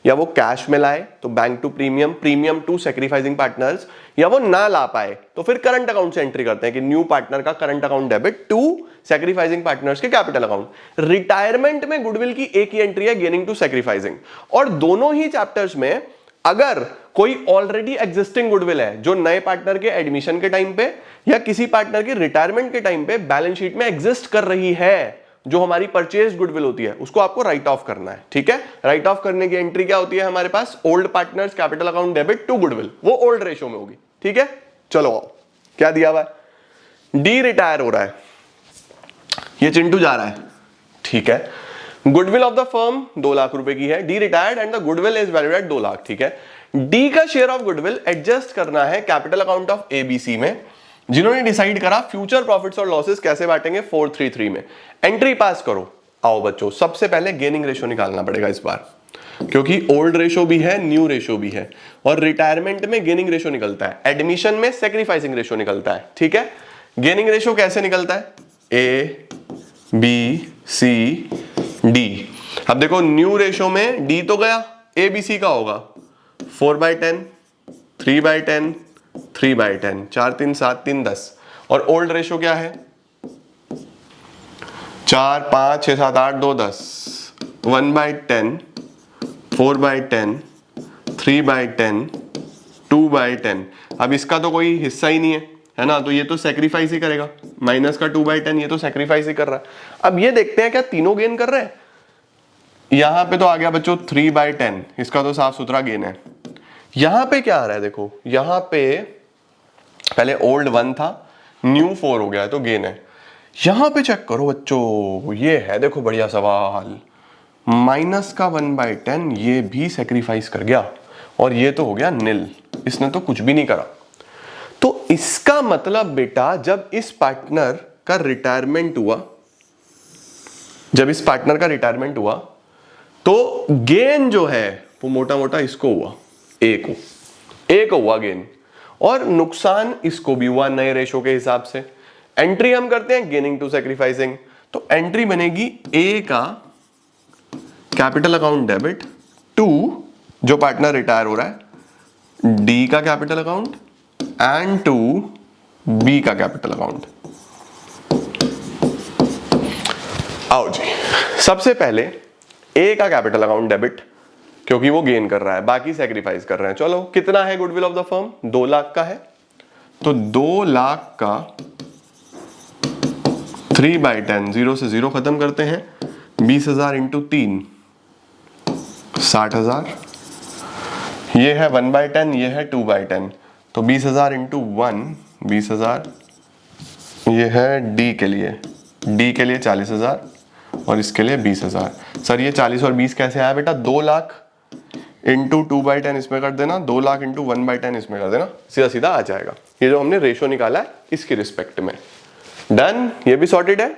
या वो कैश में लाए तो bank to premium, premium to sacrificing partners, या वो ना ला पाए तो फिर करंट अकाउंट से एंट्री करते हैं कि न्यू पार्टनर का current account debit to sacrificing partners के कैपिटल अकाउंट। रिटायरमेंट में गुडविल की एक ही एंट्री है, गेनिंग टू सेक्रीफाइसिंग। और दोनों ही चैप्टर्स में अगर कोई ऑलरेडी एग्जिस्टिंग गुडविल है जो नए पार्टनर के एडमिशन के टाइम पे या किसी पार्टनर के रिटायरमेंट के टाइम पे बैलेंस शीट में एग्जिस्ट कर रही है, जो हमारी परचेज गुडविल होती है, उसको आपको राइट ऑफ करना है, ठीक है। राइट ऑफ करने की एंट्री क्या होती है हमारे पास? Old partners capital account debit to goodwill, वो ओल्ड रेशो में होगी, ठीक है। चलो आओ, क्या दिया हुआ है? डी रिटायर हो रहा है, ये चिंटू जा रहा है, ठीक है। Goodwill of the firm 2 lakh रुपए की है, D retired and the goodwill is valued at 2 lakh, ठीक है। डी का शेयर ऑफ गुडविल एडजस्ट करना है कैपिटल अकाउंट ऑफ एबीसी में, जिन्होंने डिसाइड करा फ्यूचर प्रॉफिट्स और लॉसेस कैसे बांटेंगे 4:3:3 में। एंट्री पास करो। आओ बच्चों, सबसे पहले गेनिंग रेशो निकालना पड़ेगा इस बार, क्योंकि ओल्ड रेशो भी है, न्यू रेशो भी है, और रिटायरमेंट में गेनिंग रेशो निकलता है, एडमिशन में सेक्रीफाइसिंग रेशो निकलता है, ठीक है। गेनिंग रेशो कैसे निकलता है? A B C D. अब देखो न्यू रेशो में डी तो गया, ए बी सी का होगा 4/10, 3/10, 3/10, 4 3 7 3 10। और ओल्ड रेशो क्या है? 4 5 6 7 8 2 10, 1/10, 4/10, 3/10, 2/10। अब इसका तो कोई हिस्सा ही नहीं है ना, तो ये तो सेक्रीफाइस ही करेगा। माइनस का 2/10, ये तो सेक्रीफाइस ही कर रहा है। अब ये देखते हैं क्या तीनों गेन कर रहे हैं। यहां पे तो आ गया बच्चों 3/10, इसका तो साफ सुथरा गेन है। यहां पे क्या आ रहा है? देखो यहां पे पहले ओल्ड 1 था, न्यू 4 हो गया है, तो गेन है। यहां पे चेक करो बच्चों, ये है देखो बढ़िया सवाल, माइनस का 1/10 ये भी सेक्रीफाइस कर गया, और ये तो हो गया नील, इसने तो कुछ भी नहीं करा। तो इसका मतलब बेटा जब इस पार्टनर का रिटायरमेंट हुआ, जब इस पार्टनर का रिटायरमेंट हुआ तो गेन जो है वो मोटा मोटा इसको हुआ, ए को हुआ गेन, और नुकसान इसको भी हुआ नए रेशो के हिसाब से। एंट्री हम करते हैं गेनिंग टू सैक्रिफाइसिंग, तो एंट्री बनेगी ए का कैपिटल अकाउंट डेबिट टू जो पार्टनर रिटायर हो रहा है, डी का capital account and to B का कैपिटल अकाउंट। आओ जी, सबसे पहले ए का कैपिटल अकाउंट डेबिट, क्योंकि वो गेन कर रहा है, बाकी सैक्रिफाइस कर रहे हैं। चलो कितना है goodwill of the firm, 2 lakh का है, तो 2 लाख का 3/10, 0 से 0 खत्म करते हैं, 20,000 इंटू 3 60,000, ये है 1/10, ये है 2/10, तो 20,000 इंटू 1 20,000, ये है डी के लिए 40,000 और इसके लिए 20,000। सर ये 40 और 20 कैसे आया बेटा, 2 लाख इंटू 2/10 इसमें कर देना, 2 लाख इंटू 1/10 इसमें कर देना, सीधा सीधा आ जाएगा। ये जो हमने रेशो निकाला है इसकी रिस्पेक्ट में। डन, ये भी सॉर्टेड है,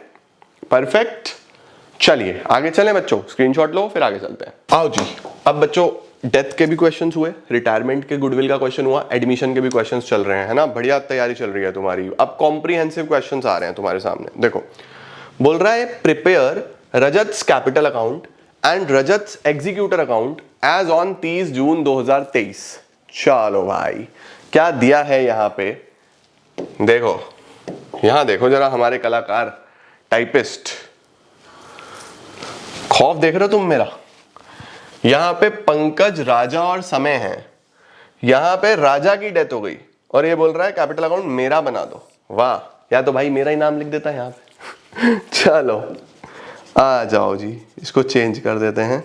परफेक्ट। चलिए आगे चलें बच्चों, स्क्रीनशॉट लो फिर आगे चलते हैं। आओ जी, अब बच्चों डेथ के भी क्वेश्चंस हुए, रिटायरमेंट के गुडविल का क्वेश्चन हुआ, एडमिशन के भी क्वेश्चंस चल रहे हैं, है ना, बढ़िया तैयारी चल रही है तुम्हारी। अब कॉम्प्रिहेंसिव क्वेश्चंस आ रहे हैं तुम्हारे सामने। देखो बोल रहा है prepare Rajat's capital account and Rajat's executor account as on 30 June 2023। चलो भाई क्या दिया है यहाँ पे, देखो यहां देखो जरा हमारे कलाकार टाइपिस्ट, खौफ देख रहे हो तुम मेरा। यहां पे पंकज, राजा और समय है, यहां पे राजा की डेथ हो गई और ये बोल रहा है कैपिटल अकाउंट मेरा बना दो। वाह, या तो भाई मेरा ही नाम लिख देता है यहां पे। चलो आ जाओ जी, इसको चेंज कर देते हैं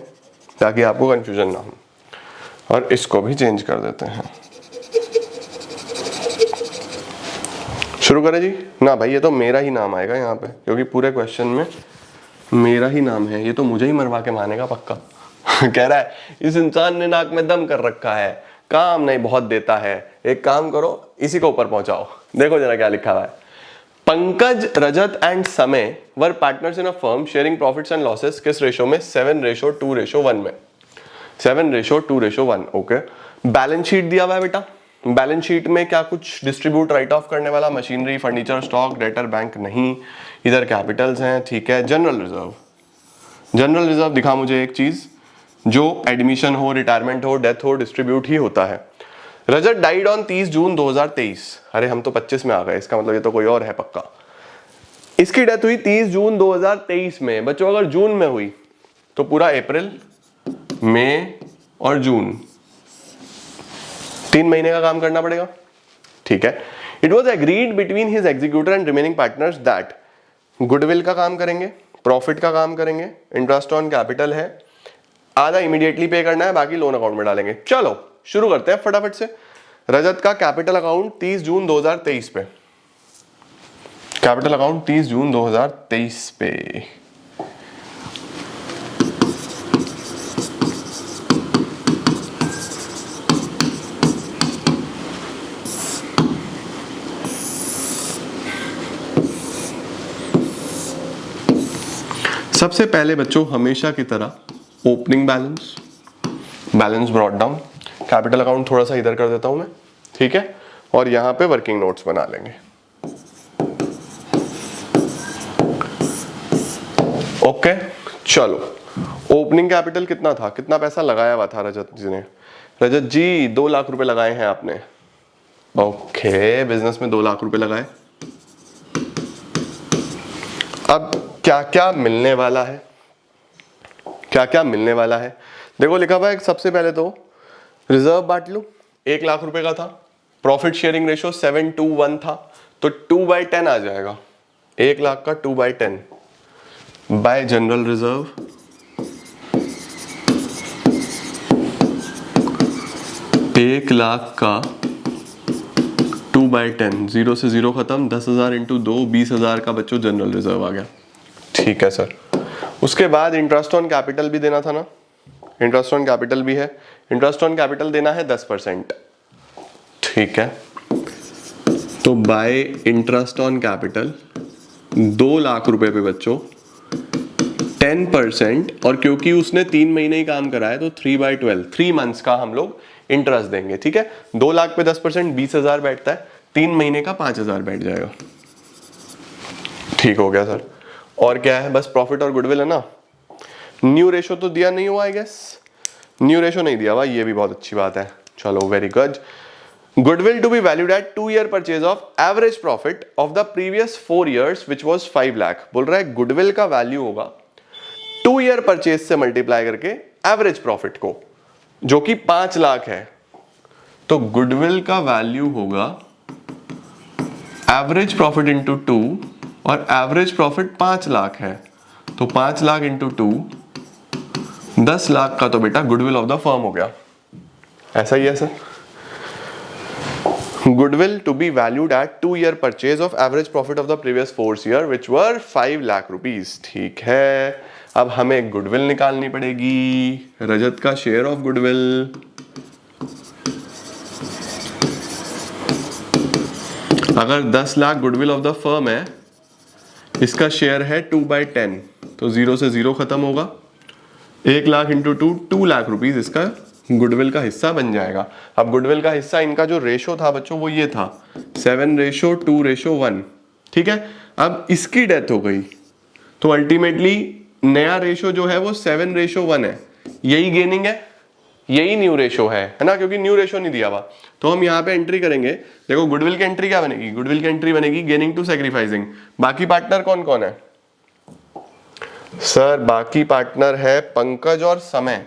ताकि आपको कंफ्यूजन ना हो, और इसको भी चेंज कर देते हैं। शुरू करें जी ना भाई, ये तो मेरा ही नाम आएगा यहाँ पे क्योंकि पूरे क्वेश्चन में मेरा ही नाम है। ये तो मुझे ही मरवा के मानेगा पक्का। कह रहा है इस इंसान ने नाक में दम कर रखा है, काम नहीं बहुत देता है, एक काम करो इसी को ऊपर पहुंचाओ। देखो जरा क्या लिखा हुआ है, पंकज, रजत एंड समय वर partners in a firm sharing profits and losses, किस रेशो में, 7:2:1 में, 7:2:1। ओके, बैलेंस शीट दिया हुआ है बेटा, बैलेंस शीट में क्या कुछ डिस्ट्रीब्यूट राइट ऑफ करने वाला, machinery, furniture, stock, debtor, bank नहीं, इधर कैपिटल्स हैं, ठीक है। जनरल रिजर्व दिखा मुझे एक चीज, जो एडमिशन हो, रिटायरमेंट हो, डेथ हो, डिस्ट्रीब्यूट ही होता है। रजत डाइड ऑन 30 जून 2023, अरे हम तो 25 में आ गए, इसका मतलब ये तो कोई और है पक्का। इसकी डेथ हुई 30 जून 2023 में। बच्चों अगर जून में हुई तो पूरा अप्रैल, मई और जून 3 महीने का काम करना पड़ेगा, ठीक है। It was agreed between his executor and remaining partners that goodwill का काम करेंगे, प्रॉफिट का काम करेंगे, इंटरेस्ट ऑन कैपिटल है, आधा इमीडिएटली पे करना है, बाकी लोन अकाउंट में डालेंगे। चलो शुरू करते हैं फटाफट से। रजत का कैपिटल अकाउंट 30 जून 2023 पे, कैपिटल अकाउंट 30 जून 2023 पे। सबसे पहले बच्चों हमेशा की तरह opening balance brought down, capital account थोड़ा सा इधर कर देता हूं मैं, ठीक है, और यहां पे वर्किंग नोट्स बना लेंगे। ओके चलो, ओपनिंग कैपिटल कितना था, कितना पैसा लगाया हुआ था रजत जी ने, रजत जी 2 लाख रुपए लगाए हैं आपने। ओके, बिजनेस में 2 लाख रुपए लगाए। अब क्या क्या मिलने वाला है, क्या क्या मिलने वाला है, देखो लिखा हुआ है सबसे पहले तो रिजर्व बांट लो, 1 लाख रुपए का था, प्रॉफिट शेयरिंग रेशो 7:1 था, तो 2/10 आ जाएगा, 1 लाख का 2/10 बाय जनरल रिजर्व, एक लाख का 2/10, 0 से 0 खत्म, 10,000 इंटू 2 20,000 का बच्चों जनरल रिजर्व आ गया, ठीक है सर। उसके बाद इंटरेस्ट ऑन कैपिटल भी देना था ना, इंटरेस्ट ऑन कैपिटल भी है, इंटरेस्ट ऑन कैपिटल देना है 10%, ठीक है। तो bye interest on capital 2 lakh रुपए पे बच्चों 10%, और क्योंकि उसने 3 महीने ही काम करा है तो 3/12 3 मंथ्स का हम लोग इंटरेस्ट देंगे, ठीक है। 2 लाख पे 10% 20,000 बैठता है, 3 महीने का 5,000 बैठ जाएगा, ठीक हो गया सर। और क्या है, बस प्रॉफिट और गुडविल है ना। न्यू रेशो तो दिया नहीं हुआ, आई गेस न्यू रेशो नहीं दिया हुआ, ये भी बहुत अच्छी बात है, चलो very good. Goodwill to be valued at 2 year purchase of average profit of the previous 4 years which was 5 lakh. बोल रहा है गुडविल का वैल्यू होगा 2 ईयर परचेज से मल्टीप्लाई करके एवरेज प्रॉफिट को, जो कि 5 लाख है। तो गुडविल का वैल्यू होगा एवरेज प्रॉफिट इंटू 2, और एवरेज प्रॉफिट 5 लाख है, तो 5 लाख इंटू 2 10 लाख का तो बेटा गुडविल ऑफ द फर्म हो गया। ऐसा ही है sir. Goodwill to be valued at 2 year purchase of average profit of the previous 4 years which were 5 lakh rupees, ठीक है। अब हमें गुडविल निकालनी पड़ेगी, रजत का शेयर ऑफ गुडविल। अगर 10 lakh goodwill of the firm है, इसका शेयर है 2/10, तो 0 से 0 खत्म होगा। 1 लाख इंटू 2 लाख रुपीज इसका गुडविल का हिस्सा बन जाएगा। अब गुडविल का हिस्सा, इनका जो रेशो था बच्चों वो ये था 7:2:1, ठीक है। अब इसकी डेथ हो गई तो अल्टीमेटली नया रेशो जो है वो 7:1 है। यही गेनिंग है, यही न्यू रेशो है ना, क्योंकि न्यू रेशो नहीं दिया हुआ। तो हम यहाँ पे एंट्री करेंगे, देखो गुडविल की एंट्री क्या बनेगी, गुडविल की एंट्री बनेगी गेनिंग टू सैक्रिफाइसिंग। बाकी पार्टनर कौन कौन है सर? बाकी पार्टनर है पंकज और समय।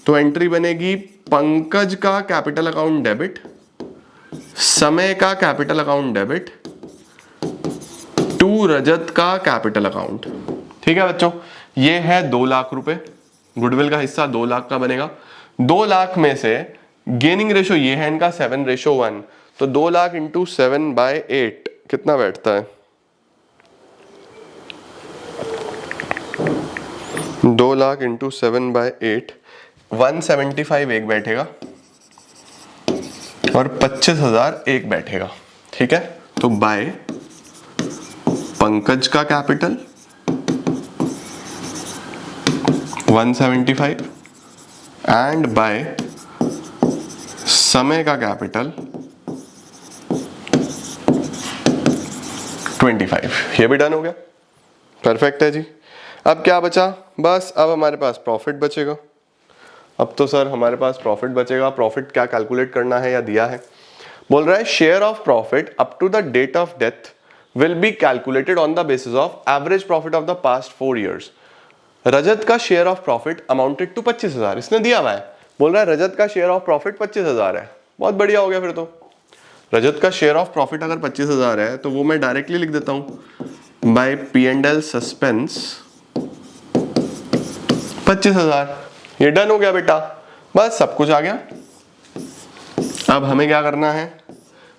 तो एंट्री बनेगी पंकज का कैपिटल अकाउंट डेबिट, समय का कैपिटल अकाउंट डेबिट, टू रजत का कैपिटल अकाउंट, ठीक है बच्चों। ये है 2 लाख रुपए, गुडविल का हिस्सा 2 लाख का बनेगा। 2 लाख में से गेनिंग रेशो ये है इनका 7:1, तो 2 लाख इंटू 7/8 कितना बैठता है? 2 लाख इंटू 7/8 175 एक बैठेगा और 25,000 एक बैठेगा, ठीक है। तो बाय पंकज का कैपिटल 175 एंड बाय समय का कैपिटल 25। ये भी डन हो गया, परफेक्ट है जी। अब क्या बचा? बस अब हमारे पास प्रॉफिट बचेगा। अब तो सर हमारे पास प्रॉफिट बचेगा। प्रॉफिट क्या कैलकुलेट करना है या दिया है, बोल रहा है share of profit up to the date of death will be calculated on the basis of average profit of the past 4 years। Rajat का share of profit amounted to 25,000, इसने दिया हुआ है। बोल रहा है रजत का शेयर ऑफ प्रॉफिट 25,000 है। बहुत बढ़िया हो गया फिर तो। रजत का शेयर ऑफ प्रॉफिट अगर 25,000 है तो वो मैं डायरेक्टली लिख देता हूं बाय P&L सस्पेंस 25,000। ये डन हो गया बेटा, बस सब कुछ आ गया। अब हमें क्या करना है,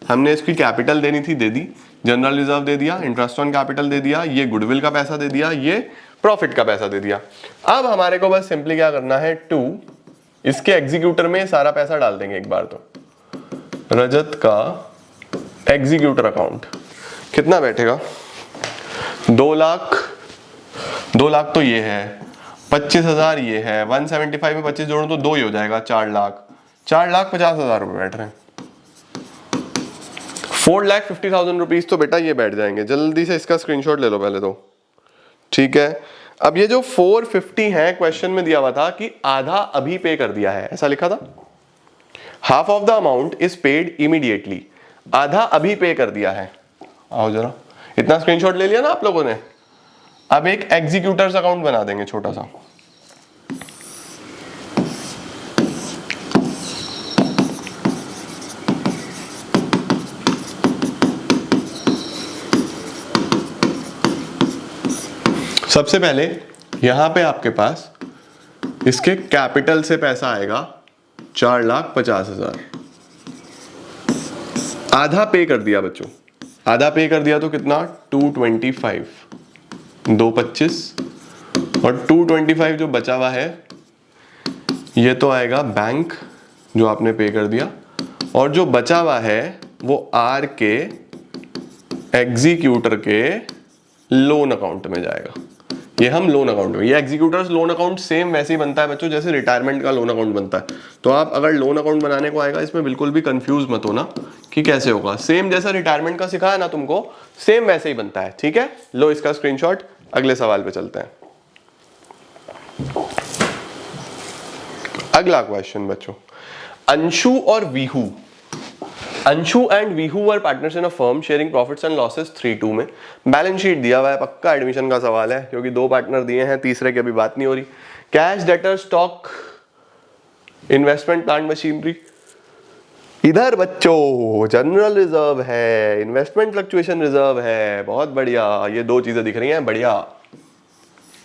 हमने इसकी कैपिटल देनी थी, दे दी। जनरल रिजर्व दे दिया, इंटरेस्ट ऑन कैपिटल दे दिया, ये गुडविल का पैसा दे दिया, ये प्रॉफिट का पैसा दे दिया। अब हमारे को बस सिंपली क्या करना है, इसके एग्जीक्यूटर में सारा पैसा डाल देंगे एक बार। तो रजत का एग्जीक्यूटर अकाउंट कितना बैठेगा? 2 लाख, 2 लाख तो ये है, 25,000 ये है, 175 में 25 जोड़ो तो 2 ही हो जाएगा, 4 लाख। 4,50,000 रुपए बैठ रहे हैं। 4,50,000 रुपीज तो बेटा ये बैठ जाएंगे। जल्दी से इसका स्क्रीनशॉट ले लो पहले तो, ठीक है। अब ये जो 450 है, क्वेश्चन में दिया हुआ था कि आधा अभी पे कर दिया है, ऐसा लिखा था। Half of the amount is paid immediately, आधा अभी पे कर दिया है। आओ जरा, इतना स्क्रीनशॉट ले लिया ना आप लोगों ने। अब एक एग्जीक्यूटर्स अकाउंट बना देंगे छोटा सा। सबसे पहले यहां पे आपके पास इसके कैपिटल से पैसा आएगा 4,50,000। आधा पे कर दिया बच्चों, आधा पे कर दिया तो कितना? 225, 225 और 225 जो बचा हुआ है ये तो आएगा बैंक जो आपने पे कर दिया, और जो बचा हुआ है वो आर के एग्जीक्यूटर के लोन अकाउंट में जाएगा। ये हम लोन अकाउंट में, ये एग्जीक्यूटर्स लोन अकाउंट सेम वैसे ही बनता है बच्चों जैसे रिटायरमेंट का लोन अकाउंट बनता है। तो आप अगर लोन अकाउंट बनाने को आएगा इसमें बिल्कुल भी कंफ्यूज मत होना कि कैसे होगा, सेम जैसा रिटायरमेंट का सिखाया ना तुमको सेम वैसे ही बनता है। ठीक है, लो इसका स्क्रीनशॉट, अगले सवाल पे चलते हैं। अगला क्वेश्चन बच्चों, अंशु और Vihu, Anshu and Vihu were partners in a firm sharing profits and losses 3:2 में। बैलेंस शीट दिया हुआ है, पक्का एडमिशन का सवाल है क्योंकि दो पार्टनर दिए हैं, तीसरे की अभी बात नहीं हो रही। Cash, debtor, stock, investment, plant machinery. इधर बच्चों जनरल रिजर्व है, इन्वेस्टमेंट फ्लक्चुएशन रिजर्व है, बहुत बढ़िया। ये दो चीजें दिख रही हैं, बढ़िया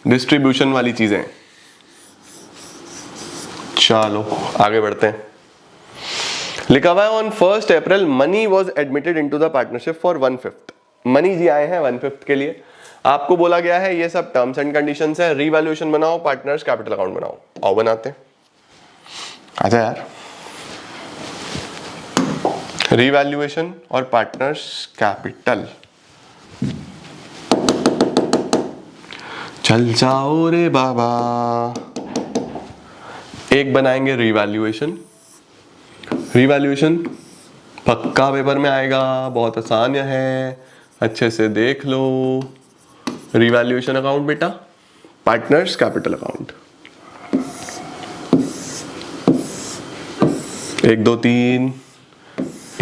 डिस्ट्रीब्यूशन वाली चीजें। चलो आगे बढ़ते हैं। लिखा हुआ है on 1 April Mani was admitted into the partnership for 1/5। Mani ji आए हैं 1/5 के लिए। आपको बोला गया है ये सब टर्म्स एंड कंडीशंस है, रीवैल्यूएशन बनाओ, पार्टनर्स कैपिटल अकाउंट बनाओ। आओ बनाते हैं, आजा यार। रीवैल्यूएशन और पार्टनर्स कैपिटल, चल जाओ रे बाबा। एक बनाएंगे रीवैल्यूएशन, रीवैल्यूएशन पक्का पेपर में आएगा, बहुत आसान है, अच्छे से देख लो। रीवैल्यूएशन अकाउंट बेटा, पार्टनर्स कैपिटल अकाउंट, 1 2 3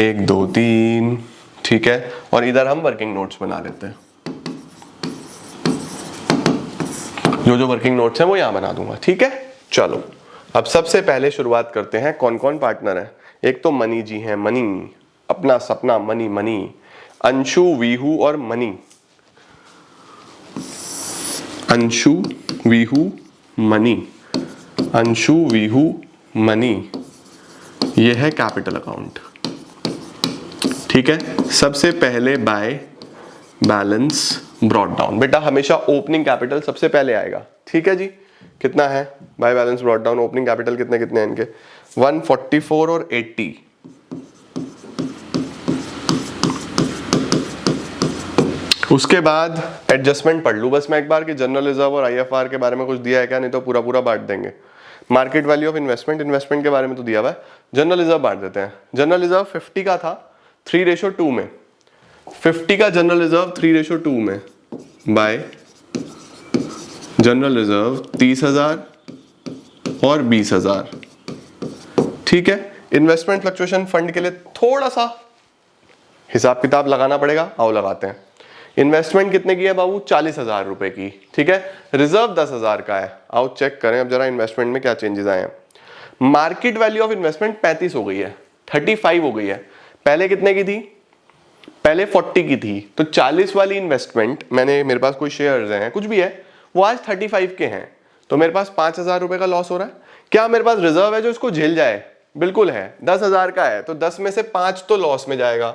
1 2 3, ठीक है। और इधर हम वर्किंग नोट्स बना लेते हैं, जो वर्किंग नोट्स हैं वो यहां बना दूंगा, ठीक है। चलो अब सबसे पहले शुरुआत करते हैं, कौन कौन पार्टनर है। एक तो मनी जी हैं, मनी अपना सपना, मनी मनी, अंशु, वीहू और मनी। अंशु, वीहू, मनी, अंशु, वीहू, मनी, ये है कैपिटल अकाउंट, ठीक है। सबसे पहले बाय बैलेंस ब्रॉट डाउन, बेटा हमेशा ओपनिंग कैपिटल सबसे पहले आएगा, ठीक है जी। कितना है by balance brought down, opening capital कितने कितने हैं इनके, 144 और 80। उसके बाद एडजस्टमेंट पढ़ लूं बस मैं एक बार कि जनरल रिजर्व और आईएफआर के बारे में कुछ दिया है क्या, नहीं तो पूरा पूरा बांट देंगे। Market value of investment, investment के बारे में तो दिया हुआ है, जनरल रिजर्व बांट देते हैं। जनरल रिजर्व 50 का था 3:2 में, 50 का जनरल रिजर्व 3:2 में बाय जनरल रिजर्व 30,000 और 20,000, ठीक है। इन्वेस्टमेंट फ्लक्चुएशन फंड के लिए थोड़ा सा हिसाब किताब लगाना पड़ेगा, आओ लगाते हैं। इन्वेस्टमेंट कितने की है बाबू, 40,000 रुपए की, ठीक है। रिजर्व 10,000 का है, आओ चेक करें अब जरा इन्वेस्टमेंट में क्या चेंजेस आए हैं। मार्केट वैल्यू ऑफ इन्वेस्टमेंट 35 हो गई है, 35 हो गई है, पहले कितने की थी, पहले 40 की थी। तो 40 वाली इन्वेस्टमेंट, मैंने मेरे पास कोई शेयर्स हैं कुछ भी है, वो आज 35 के हैं, तो मेरे पास 5,000 रुपए का लॉस हो रहा है। क्या मेरे पास रिजर्व है जो इसको झेल जाए, बिल्कुल है, 10,000 का है, तो 10 में से 5 तो लॉस में जाएगा,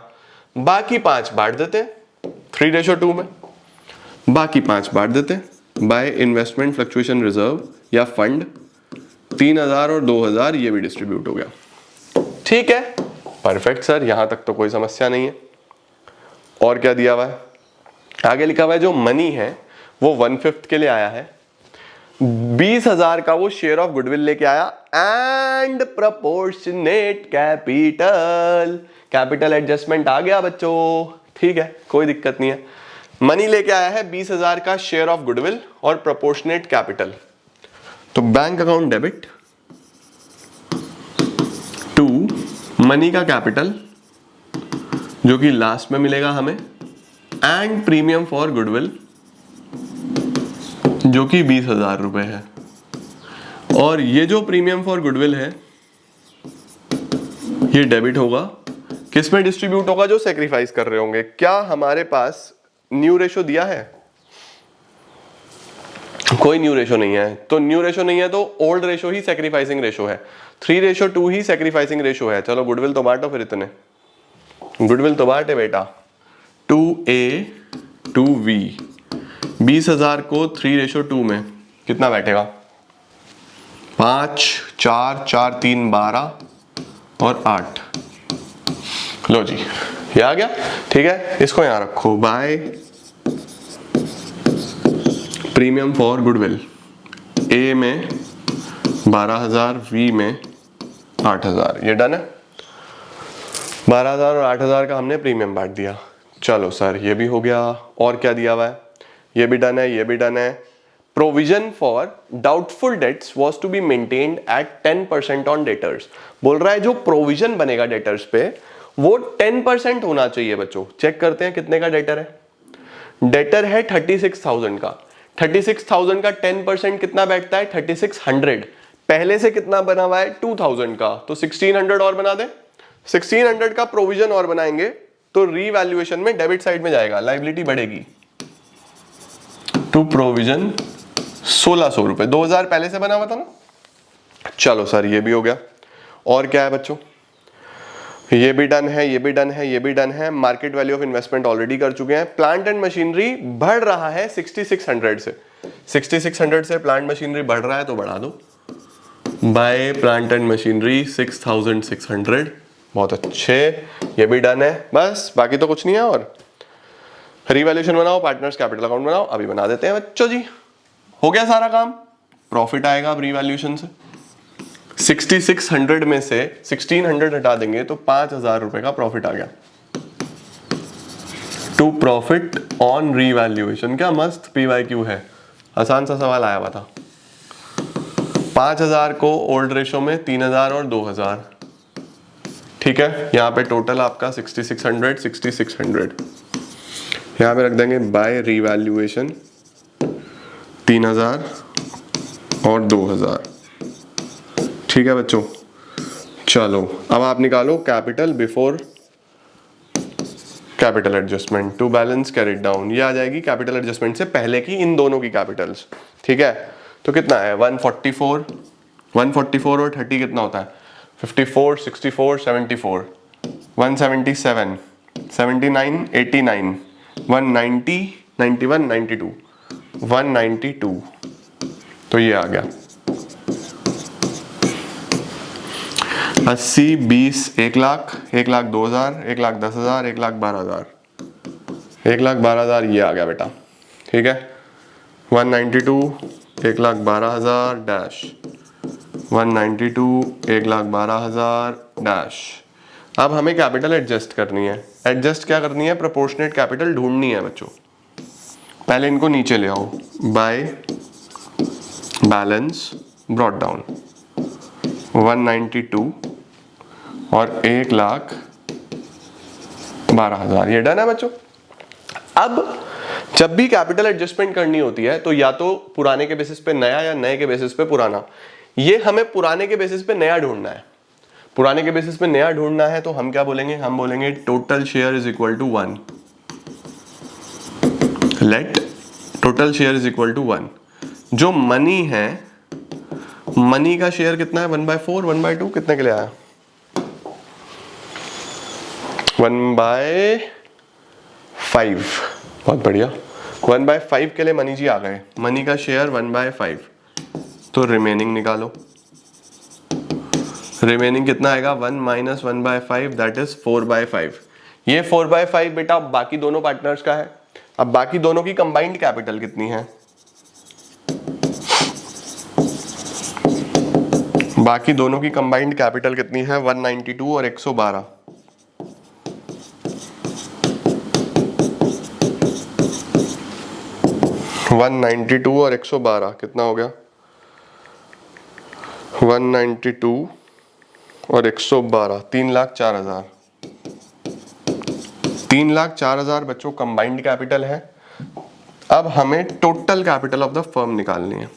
बाकी 5 बांट देते हैं 3:2 में, बाकी 5 बांट देते हैं बाय इन्वेस्टमेंट फ्लक्चुएशन रिजर्व या फंड, 3,000 और 2,000 ये भी डिस्ट्रीब्यूट हो गया, ठीक है। परफेक्ट सर, यहां तक तो कोई समस्या नहीं है। और क्या दिया हुआ है, आगे लिखा हुआ है जो मनी है वो 1/5 के लिए आया है, 20,000 का वो शेयर ऑफ गुडविल लेके आया and proportionate capital, capital adjustment आ गया बच्चों, ठीक है, कोई दिक्कत नहीं है। मनी लेके आया है 20,000 का शेयर ऑफ गुडविल और प्रपोर्शनेट कैपिटल, तो bank account debit to Mani का कैपिटल जो कि लास्ट में मिलेगा हमें, एंड प्रीमियम फॉर गुडविल जो कि 20,000 रुपए है। और ये जो प्रीमियम फॉर गुडविल है ये डेबिट होगा, किस में डिस्ट्रीब्यूट होगा, जो सेक्रीफाइस कर रहे होंगे। क्या हमारे पास न्यू रेशो दिया है, कोई न्यू रेशो नहीं है, तो न्यू रेशो नहीं है तो ओल्ड रेशो ही सेक्रीफाइसिंग रेशो है, 3:2 ही सेक्रीफाइसिंग रेशो है। चलो गुडविल तो बांटो फिर, इतने गुडविल तो बांटे बेटा, 2A 2V, 20,000 को 3:2 में कितना बैठेगा, 5 4 4 3 12 और 8। लो जी, ये आ गया। ठीक है, इसको यहां रखो। बाय प्रीमियम फॉर गुडविल, ए में 12,000, वी में 8,000। ये डन है। 12,000 और 8,000 का हमने प्रीमियम बांट दिया। चलो सर, ये भी हो गया। और क्या दिया हुआ है? ये भी डन है, ये भी डन है। Provision for doubtful debts was to be maintained at 10% on debtors. बोल रहा है जो प्रोविजन बनेगा डेटर्स पे वो 10% होना चाहिए बच्चों। चेक करते हैं कितने का डेटर है। डेटर है 36,000 का। 36,000 का 10% कितना बैठता है? 3600। पहले से कितना बना हुआ है? 2,000 का, तो 1600 और बना दे। 1600 का प्रोविजन और बनाएंगे तो रीवैल्यूएशन में डेबिट साइड में जाएगा, लायबिलिटी बढ़ेगी। टू प्रोविजन 1,600 रुपए, 2,000 पहले से बना हुआ था ना। चलो सर, ये भी हो गया। और क्या है बच्चों? ये भी डन है, ये भी डन है, ये भी डन है। Market value of investment already कर चुके हैं। प्लांट एंड मशीनरी बढ़ रहा है 6600 से। 6600 से प्लांट मशीनरी बढ़ रहा है तो बढ़ा दो। By plant and machinery 6600। बहुत अच्छे, ये भी डन है। बस बाकी तो कुछ नहीं है। और रीवैल्यूएशन बनाओ, पार्टनर्स कैपिटल अकाउंट बनाओ। अभी बना देते हैं बच्चों जी। हो गया सारा काम। प्रॉफिट आएगा अब रीवैल्यूएशन से। 6600 में से 1600 हटा देंगे तो 5,000 रुपए का प्रॉफिट आ गया। To profit on revaluation. क्या मस्त PYQ है। आसान सा सवाल आया हुआ था। 5,000 को ओल्ड रेशो में 3,000 और 2,000। ठीक है, यहाँ पे टोटल आपका 6600 6600 यहाँ पे रख देंगे बाय रीवैल्यूएशन 3,000 और 2,000। ठीक है बच्चों, चलो अब आप निकालो capital before capital adjustment to balance carried down. ये आ जाएगी कैपिटल एडजस्टमेंट से पहले की इन दोनों की कैपिटल्स। ठीक है, तो कितना है? 144 और 30 कितना होता है? 54 64 74 177 79 89 190 91 92 192। तो ये आ गया 80 20 1 लाख 1 लाख 2,000 1 लाख 10,000 1 लाख 12,000 1 लाख 12,000 ये आ गया बेटा। ठीक है, 192 1 लाख 12,000 डैश 192 1 लाख 12,000 डैश। अब हमें कैपिटल एडजस्ट करनी है। एडजस्ट क्या करनी है? प्रोपोर्शनेट कैपिटल ढूंढनी है बच्चों। पहले इनको नीचे ले आओ। बाय बैलेंस ब्रॉट डाउन 192 और 1 लाख 12,000। ये डन है बच्चों। अब जब भी कैपिटल एडजस्टमेंट करनी होती है तो या तो पुराने के बेसिस पे नया या नए के बेसिस पे पुराना। ये हमें पुराने के बेसिस पे नया ढूंढना है। पुराने के बेसिस पे नया ढूंढना है तो हम क्या बोलेंगे? हम बोलेंगे total share is equal to 1। Let total share is equal to 1। जो मनी है, मनी का शेयर कितना है? 1/4 1/2 कितने के लिए आया? 1/5। बहुत बढ़िया, 1/5 के लिए मनी जी आ गए। मनी का शेयर 1/5, तो रिमेनिंग निकालो। रिमेनिंग कितना आएगा? 1 माइनस 1/5 दैट इज 4/5। ये 4/5 बेटा बाकी दोनों पार्टनर्स का है। अब बाकी दोनों की कंबाइंड कैपिटल कितनी है? बाकी दोनों की कंबाइंड कैपिटल कितनी है? 192 और 112। 192 और 112 कितना हो गया? 192 और 112 3,04,000। 3,04,000 बच्चों कंबाइंड कैपिटल है। अब हमें total capital of the firm निकालनी है।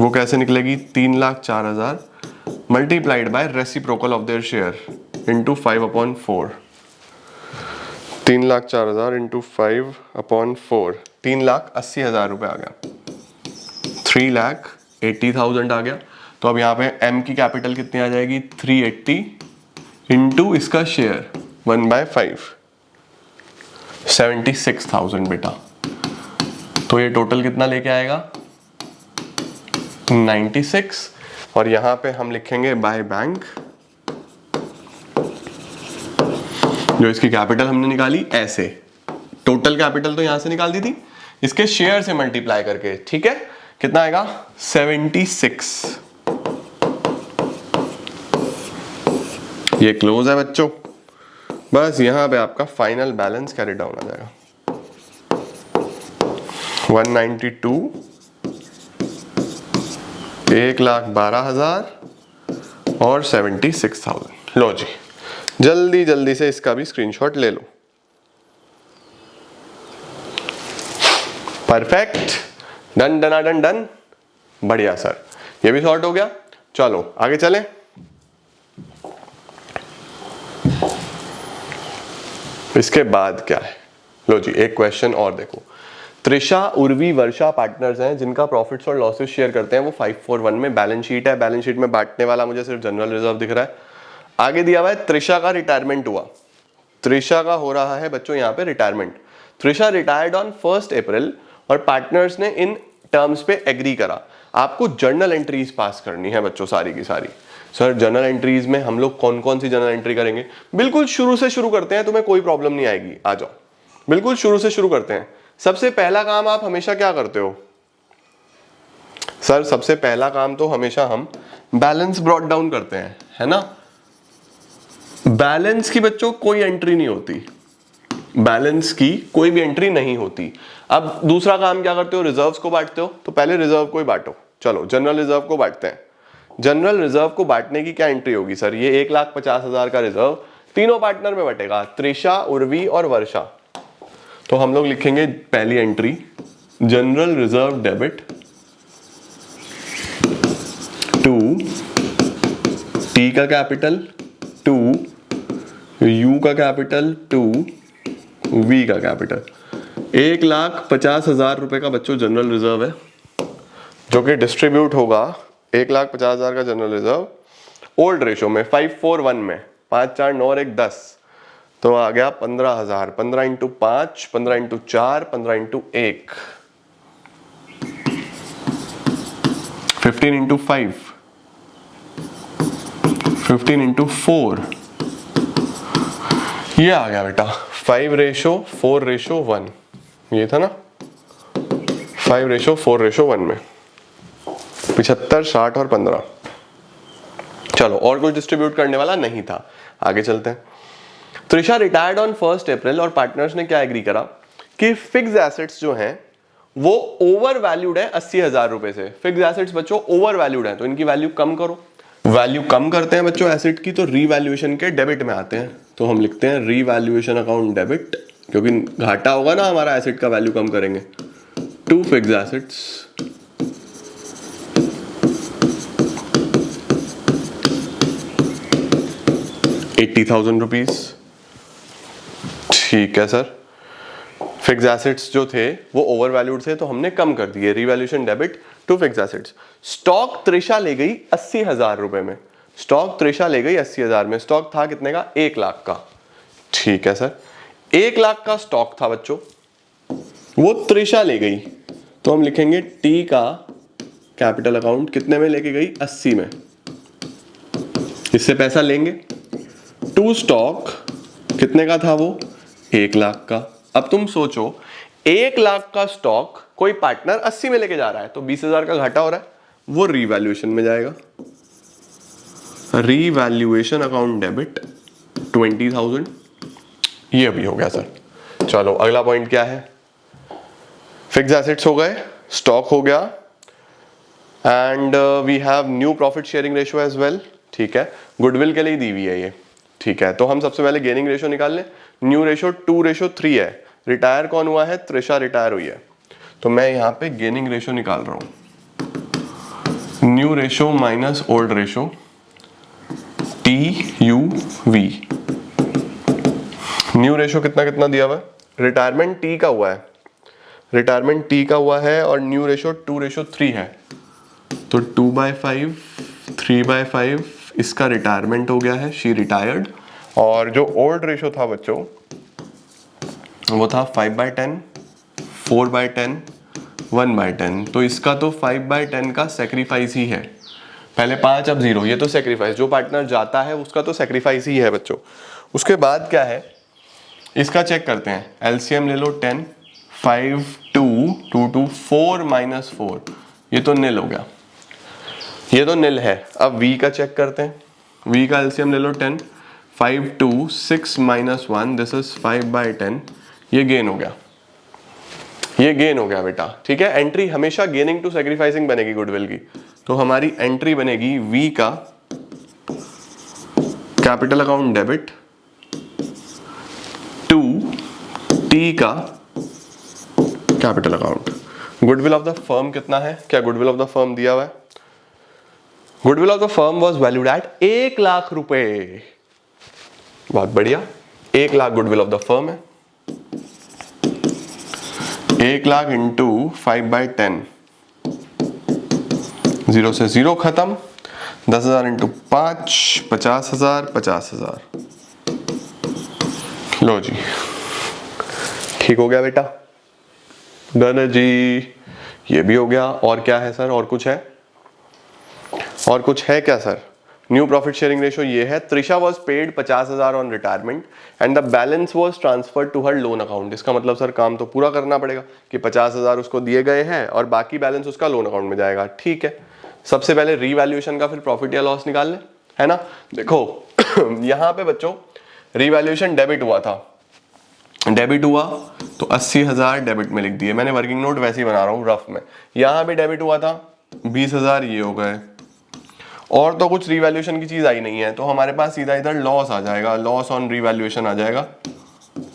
वो कैसे निकलेगी? 3,04,000 multiplied by reciprocal of their share into 5/4। 3,04,000 into 5/4 3,80,000 रुपये आ गया। 3,80,000 आ गया। तो अब यहाँ पे एम की कैपिटल कितनी आ जाएगी? 380 इंटू इसका शेयर 1/5 76,000 बेटा। तो ये टोटल कितना लेके आएगा 96, और यहां पे हम लिखेंगे बाय बैंक, जो इसकी कैपिटल हमने निकाली ऐसे, टोटल कैपिटल तो यहां से निकाल दी थी, इसके शेयर से मल्टीप्लाई करके, ठीक है, कितना आएगा 76। ये क्लोज है बच्चों, बस यहां पे आपका फाइनल बैलेंस कैरी डाउन आ जाएगा 192, 1,12,000 और 76,000। लो जी, जल्दी जल्दी से इसका भी स्क्रीनशॉट ले लो। परफेक्ट, डन डना डन डन, बढ़िया सर, ये भी सॉर्ट हो गया। चलो आगे चलें। इसके बाद क्या है, लो जी एक क्वेश्चन और देखो। त्रिशा, उर्वी, वर्षा पार्टनर्स हैं जिनका प्रॉफिट्स और लॉसेस शेयर करते हैं, वो 541 में बैलेंस शीट है। बैलेंस शीट में बांटने वाला मुझे सिर्फ जनरल रिजर्व दिख रहा है। आगे दिया हुआ है त्रिशा का रिटायरमेंट हुआ, त्रिशा का हो रहा है बच्चों यहाँ पे रिटायरमेंट। त्रिशा रिटायर्ड ऑन 1 अप्रैल और पार्टनर्स ने इन टर्म्स पे एग्री करा। आपको जर्नल एंट्रीज पास करनी है बच्चों सारी की सारी। सर जर्नल एंट्रीज में हम लोग कौन कौन सी जर्नल एंट्री करेंगे? बिल्कुल शुरू से शुरू करते हैं, तुम्हें कोई प्रॉब्लम नहीं आएगी, आ जाओ। बिल्कुल शुरू से शुरू करते हैं। सबसे पहला काम आप हमेशा क्या करते हो? सर सबसे पहला काम तो हमेशा हम बैलेंस ब्रॉट डाउन करते हैं, है ना। बैलेंस की बच्चों कोई एंट्री नहीं होती, बैलेंस की कोई भी एंट्री नहीं होती। अब दूसरा काम क्या करते हो? रिजर्व्स को बांटते हो, तो पहले रिजर्व को ही बांटो। चलो जनरल रिजर्व को बांटते हैं। जनरल रिजर्व को बांटने की क्या एंट्री होगी? सर ये 1,50,000 का रिजर्व तीनों पार्टनर में बटेगा, त्रिशा, उर्वी और वर्षा। तो हम लोग लिखेंगे पहली entry general reserve debit to T का कैपिटल, टू यू का कैपिटल, टू वी का कैपिटल। 1,50,000 रुपए का बच्चों जनरल रिजर्व है, जो कि डिस्ट्रीब्यूट होगा 1,50,000 का जनरल रिजर्व ओल्ड रेशो में 541 में 5 4 9 और 1 10, तो आ गया 15,000। 15 into 5, 15 into 4, 15 into 1, 15 into 5, 15 into 4, ये आ गया बेटा 5:4:1, ये था ना 5:4:1 में 75, 60 और 15। चलो और कुछ डिस्ट्रीब्यूट करने वाला नहीं था, आगे चलते हैं। त्रिशा रिटायर्ड ऑन 1 अप्रैल और पार्टनर्स ने क्या एग्री करा कि फिक्स एसेट्स जो हैं वो ओवर वैल्यूड है 80,000 रुपए से। फिक्स एसेट्स बच्चों ओवर वैल्यूड है, तो इनकी वैल्यू कम करो। वैल्यू कम करते हैं बच्चों एसेट की, तो रीवैल्यूएशन के डेबिट में आते हैं, तो हम लिखते हैं रीवैल्यूएशन अकाउंट डेबिट, क्योंकि घाटा होगा ना हमारा एसेट का, वैल्यू कम करेंगे, टू फिक्स एसेट्स ₹80,000। ठीक है सर, फिक्स एसेट्स जो थे वो ओवर वैल्यूड थे, तो हमने कम कर दिए, revaluation debit to fix assets. Stock Trisha ले गई 80,000 रुपए में, स्टॉक त्रिशा ले गई 80,000 में। स्टॉक था कितने का? 1 लाख का। ठीक है सर, 1 लाख का स्टॉक था बच्चों, वो त्रिशा ले गई, तो हम लिखेंगे टी का कैपिटल अकाउंट कितने में लेके गई? 80 में। इससे पैसा लेंगे। टू स्टॉक कितने का था वो? 1 लाख का। अब तुम सोचो 1 लाख का स्टॉक कोई पार्टनर 80 में लेके जा रहा है, तो 20,000 का घाटा हो रहा है, वो रीवैल्यूएशन में जाएगा। रीवैल्यूएशन अकाउंट डेबिट 20,000, ये भी हो गया सर। चलो अगला पॉइंट क्या है? फिक्स एसेट्स हो गए, स्टॉक हो गया, and we have new profit sharing ratio as well. ठीक है, गुडविल के लिए दी हुई है ये। ठीक है, तो हम सबसे पहले गेनिंग रेशियो निकाल लें। न्यू रेशियो 2:3 है। रिटायर कौन हुआ है? त्रिशा रिटायर हुई है, तो मैं यहां पे गेनिंग रेशियो निकाल रहा हूं, new ratio minus old ratio, TUV। New ratio कितना कितना दिया हुआ है? रिटायरमेंट T का हुआ है, रिटायरमेंट T का हुआ है, और न्यू रेशियो 2:3 है, तो 2/5, 3/5 इसका रिटायरमेंट हो गया है, शी रिटायर्ड। और जो ओल्ड रेशियो था बच्चों वो था 5/10, 4/10, 1/10, तो इसका तो 5/10 का सेक्रीफाइस ही है। पहले 5 अब 0, ये तो सेक्रीफाइस, जो पार्टनर जाता है उसका तो सेक्रीफाइस ही है बच्चों। उसके बाद क्या है, इसका चेक करते हैं, एलसीएम ले लो 10, 5 2 2 2 4 - 4, ये तो नील हो गया, ये तो नील है। अब v का चेक करते हैं, v का एलसीएम ले लो 10, 5 2 6 - 1, दिस इज 5/10, ये गेन हो गया, ये गेन हो गया बेटा, ठीक है। एंट्री हमेशा गेनिंग टू सेक्रीफाइसिंग बनेगी गुडविल की, तो हमारी एंट्री बनेगी v का capital account debit to t का capital account. Goodwill of the firm कितना है, क्या गुडविल ऑफ द फर्म दिया हुआ है? Goodwill of the firm was valued at 1 lakh रुपए, बहुत बढ़िया, 1 lakh goodwill of the firm है। 1 लाख इंटू 5/10, 0 से 0 खत्म, 10,000 इंटू 5, 50,000, 50,000, लो जी, ठीक हो गया बेटा, डन है जी, ये भी हो गया। और क्या है सर, और कुछ है? और कुछ है क्या sir? New profit sharing ratio ये है, Trisha was paid 50,000 on retirement and the balance was transferred to her loan account. इसका मतलब सर काम तो पूरा करना पड़ेगा कि 50,000 उसको दिए गए हैं और बाकी बैलेंस उसका लोन अकाउंट में जाएगा, ठीक है। सबसे पहले रीवैल्यूएशन का फिर प्रॉफिट या लॉस निकाल ले, है ना। देखो यहाँ पे बच्चों रीवैल्यूएशन डेबिट हुआ था, डेबिट हुआ तो 80,000 डेबिट में लिख दिए, मैंने वर्किंग नोट वैसे ही बना रहा हूँ रफ में। यहाँ भी डेबिट हुआ था 20,000, ये हो गए, और तो कुछ रीवैल्यूएशन की चीज आई नहीं है, तो हमारे पास सीधा इधर लॉस आ जाएगा, लॉस ऑन रीवैल्यूएशन आ जाएगा,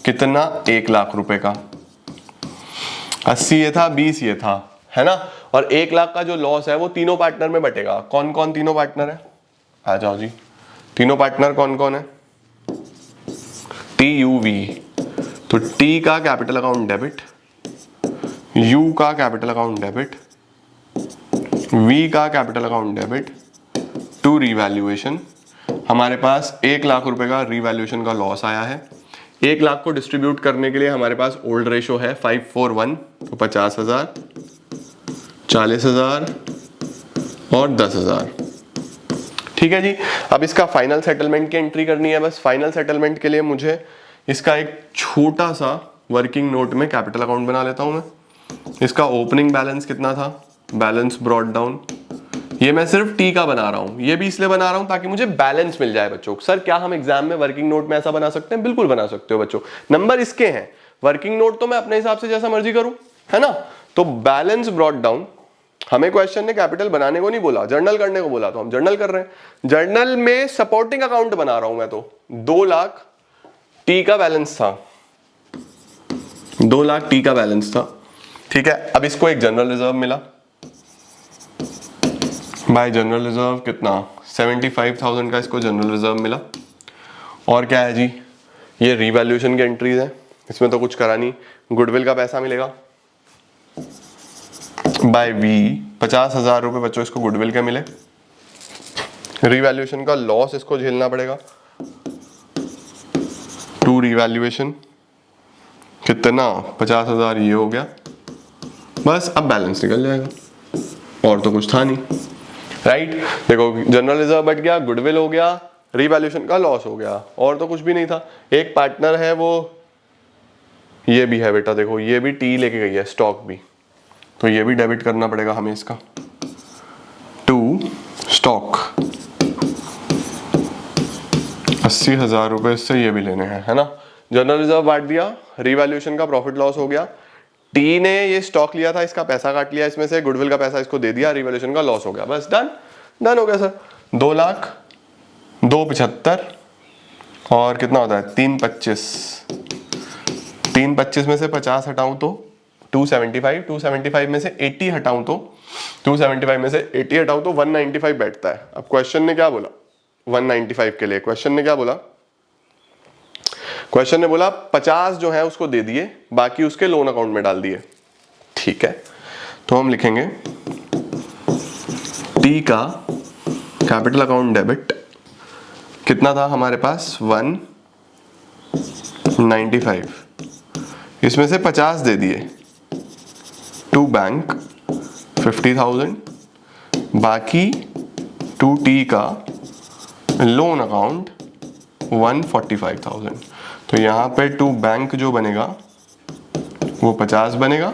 कितना, 1 लाख रुपए का। 80 ये था, 20 ये था, है ना। और 1 लाख का जो लॉस है वो तीनों पार्टनर में बटेगा। कौन कौन तीनों पार्टनर है, आ जाओ जी, तीनों पार्टनर कौन कौन है? TUV, तो T का कैपिटल अकाउंट डेबिट, U का कैपिटल अकाउंट डेबिट, V का capital account debit to revaluation. हमारे पास 1 लाख रुपए का रीवैल्यूएशन का लॉस आया है। 1 लाख को डिस्ट्रीब्यूट करने के लिए हमारे पास ओल्ड रेशो है 5:1, तो 50,000, 40,000 और 10,000, ठीक है जी। अब इसका फाइनल सेटलमेंट की एंट्री करनी है। बस फाइनल सेटलमेंट के लिए मुझे इसका एक छोटा सा वर्किंग नोट में कैपिटल अकाउंट बना लेता हूं मैं। इसका ओपनिंग बैलेंस कितना था, बैलेंस ब्रॉट डाउन, ये मैं सिर्फ टी का बना रहा हूं, ये भी इसलिए बना रहा हूं ताकि मुझे बैलेंस मिल जाए बच्चों। सर क्या हम एग्जाम में वर्किंग नोट में ऐसा बना सकते हैं? बिल्कुल बना सकते हो बच्चों, नंबर इसके हैं, वर्किंग नोट तो मैं अपने हिसाब से जैसा मर्जी करूं, है ना। तो बैलेंस ब्रॉट डाउन, हमें क्वेश्चन ने कैपिटल बनाने को नहीं बोला, जर्नल करने को बोला, तो हम जर्नल कर रहे हैं। जर्नल में सपोर्टिंग अकाउंट बना रहा हूं मैं, तो 2 लाख टी का बैलेंस था, 2 लाख टी का बैलेंस था, ठीक है। अब इसको एक जनरल रिजर्व मिला, बाय जनरल रिजर्व कितना, 75,000 का इसको जनरल रिजर्व मिला। और क्या है जी, ये रीवैल्यूएशन की एंट्रीज है, इसमें तो कुछ करा नहीं। गुडविल का पैसा मिलेगा बाय वी, 50,000 रुपए बच्चों इसको गुडविल के मिले। रीवैल्यूएशन का लॉस इसको झेलना पड़ेगा टू रीवैल्यूएशन, कितना, 50,000, ये हो गया। बस अब बैलेंस निकल जाएगा, और तो कुछ था नहीं, राइट। देखो जनरल रिजर्व बढ़ गया, गुडविल हो गया, रीवैल्यूएशन का लॉस हो गया, और तो कुछ भी नहीं था। एक पार्टनर है वो ये भी है बेटा, देखो ये भी टी लेके गई है, स्टॉक भी, तो ये भी डेबिट करना पड़ेगा हमें इसका टू स्टॉक। 80,000 रुपए इससे ये भी लेने हैं, है ना। जनरल रिजर्व बांट दिया, रीवैल्यूएशन का प्रॉफिट लॉस हो गया, टी ने ये स्टॉक लिया था, इसका पैसा काट लिया इसमें से, गुडविल का पैसा इसको दे दिया, रीवैल्यूएशन का लॉस हो गया, बस डन, डन हो गया सर। 2 लाख 275 और कितना होता है 325, 325 में से 50 हटाऊं तो 275, 275 में से 80 हटाऊं तो 275 में से 80 हटाऊं तो 195 बैठता है। अब क्वेश्चन ने क्या बोला 195 के लिए, क्वेश्चन ने क्या बोला, क्वेश्चन ने बोला 50 जो है उसको दे दिए, बाकी उसके लोन अकाउंट में डाल दिए, ठीक है। तो हम लिखेंगे टी का कैपिटल अकाउंट डेबिट कितना था हमारे पास 195, इसमें से 50 दे दिए, टू बैंक 50,000, बाकी टू टी का लोन अकाउंट 145,000। तो यहाँ पे टू बैंक जो बनेगा वो 50 बनेगा,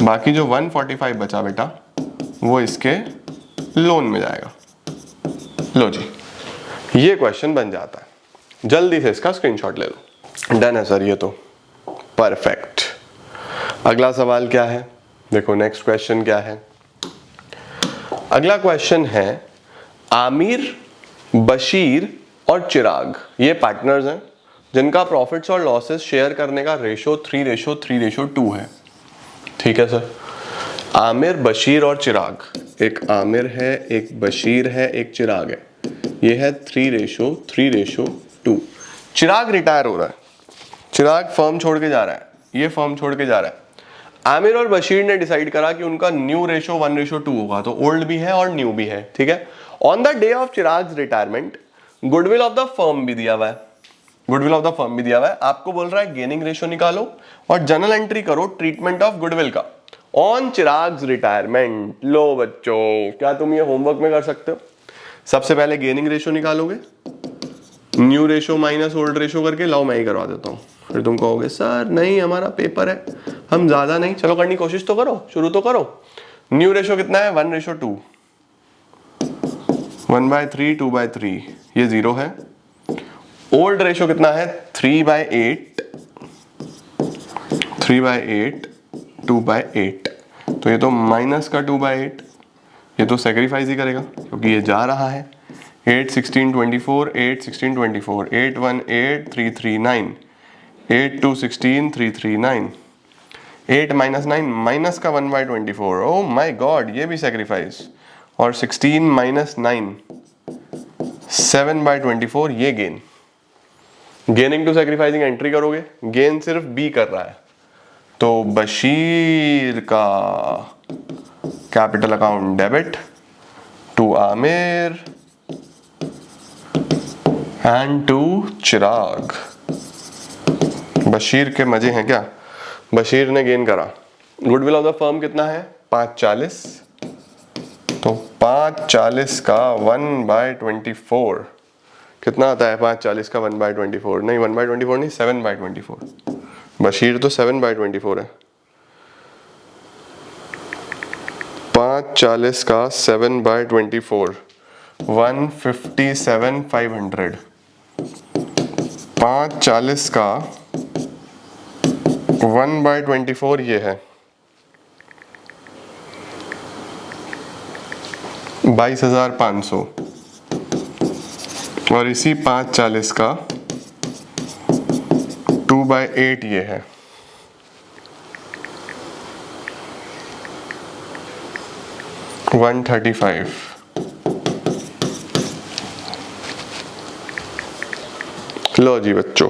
बाकी जो 145 बचा बेटा वो इसके लोन में जाएगा। लो जी, ये क्वेश्चन बन जाता है। जल्दी से इसका स्क्रीनशॉट ले लो। डन है सर, ये तो परफेक्ट। अगला सवाल क्या है, देखो नेक्स्ट क्वेश्चन क्या है। अगला क्वेश्चन है, आमिर, बशीर और चिराग ये पार्टनर्स हैं जिनका प्रॉफिट्स और लॉसेस शेयर करने का रेशो 3:3:2 है। ठीक है सर, आमिर, बशीर और चिराग, एक आमिर है, एक बशीर है, एक चिराग है, ये है 3:3:2। चिराग रिटायर हो रहा है, चिराग फर्म छोड़ के जा रहा है, ये फर्म छोड़ के जा रहा है। आमिर और बशीर ने डिसाइड करा कि उनका न्यू रेशो 1:2 होगा, तो ओल्ड भी है और न्यू भी है। ठीक है, on the day of Chirag retirement goodwill of the firm भी दिया हुआ है, गुडविल ऑफ द फर्म भी दिया हुआ है। आपको बोल रहा है गेनिंग रेशो निकालो और जर्नल एंट्री करो ट्रीटमेंट ऑफ गुडविल का ऑन चिराग रिटायरमेंट। लो बच्चों, क्या तुम ये होमवर्क में कर सकते हो? सबसे पहले गेनिंग रेशो निकालोगे, new ratio minus old ratio करके, लाओ मैं ही करवा देता हूँ। फिर तुम कहोगे सर नहीं हमारा पेपर है, हम ज्यादा नहीं, चलो करनी कोशिश तो करो, शुरू तो करो। न्यू रेशो कितना है? 1:2, 1/3, 2/3, ये 0 है। ओल्ड रेशो कितना है? 3/8, 3/8, 2/8, तो ये तो माइनस का 2/8, ये तो सेक्रीफाइस ही करेगा क्योंकि ये जा रहा है। 8, 16, 24, 8, 16, 24, 8, 1, 8, 3, 3, 9, 8, 2, 16, 3, 3, 9, 8 - 9 माइनस का 1/24, ओ माय गॉड, ये भी सेक्रीफाइस। और 16 - 9 7/24, ये gain. Gaining to sacrificing entry करोगे, गेन सिर्फ बी कर रहा है, तो बशीर का capital account debit to Aamir and to Chirag. Bashir के मजे हैं क्या? बशीर ने गेन करा। गुडविल ऑफ द फर्म कितना है? 540, तो 540 का 1/24 कितना आता है? 540 का 1/24 नहीं, 1/24 नहीं, 7/24। बशीर तो 7/24 है। 540 का 7/24 157,500। 540 का 1/24 ये है 22,500, और इसी 540 का 2/8 ये है 135। लो जी बच्चों,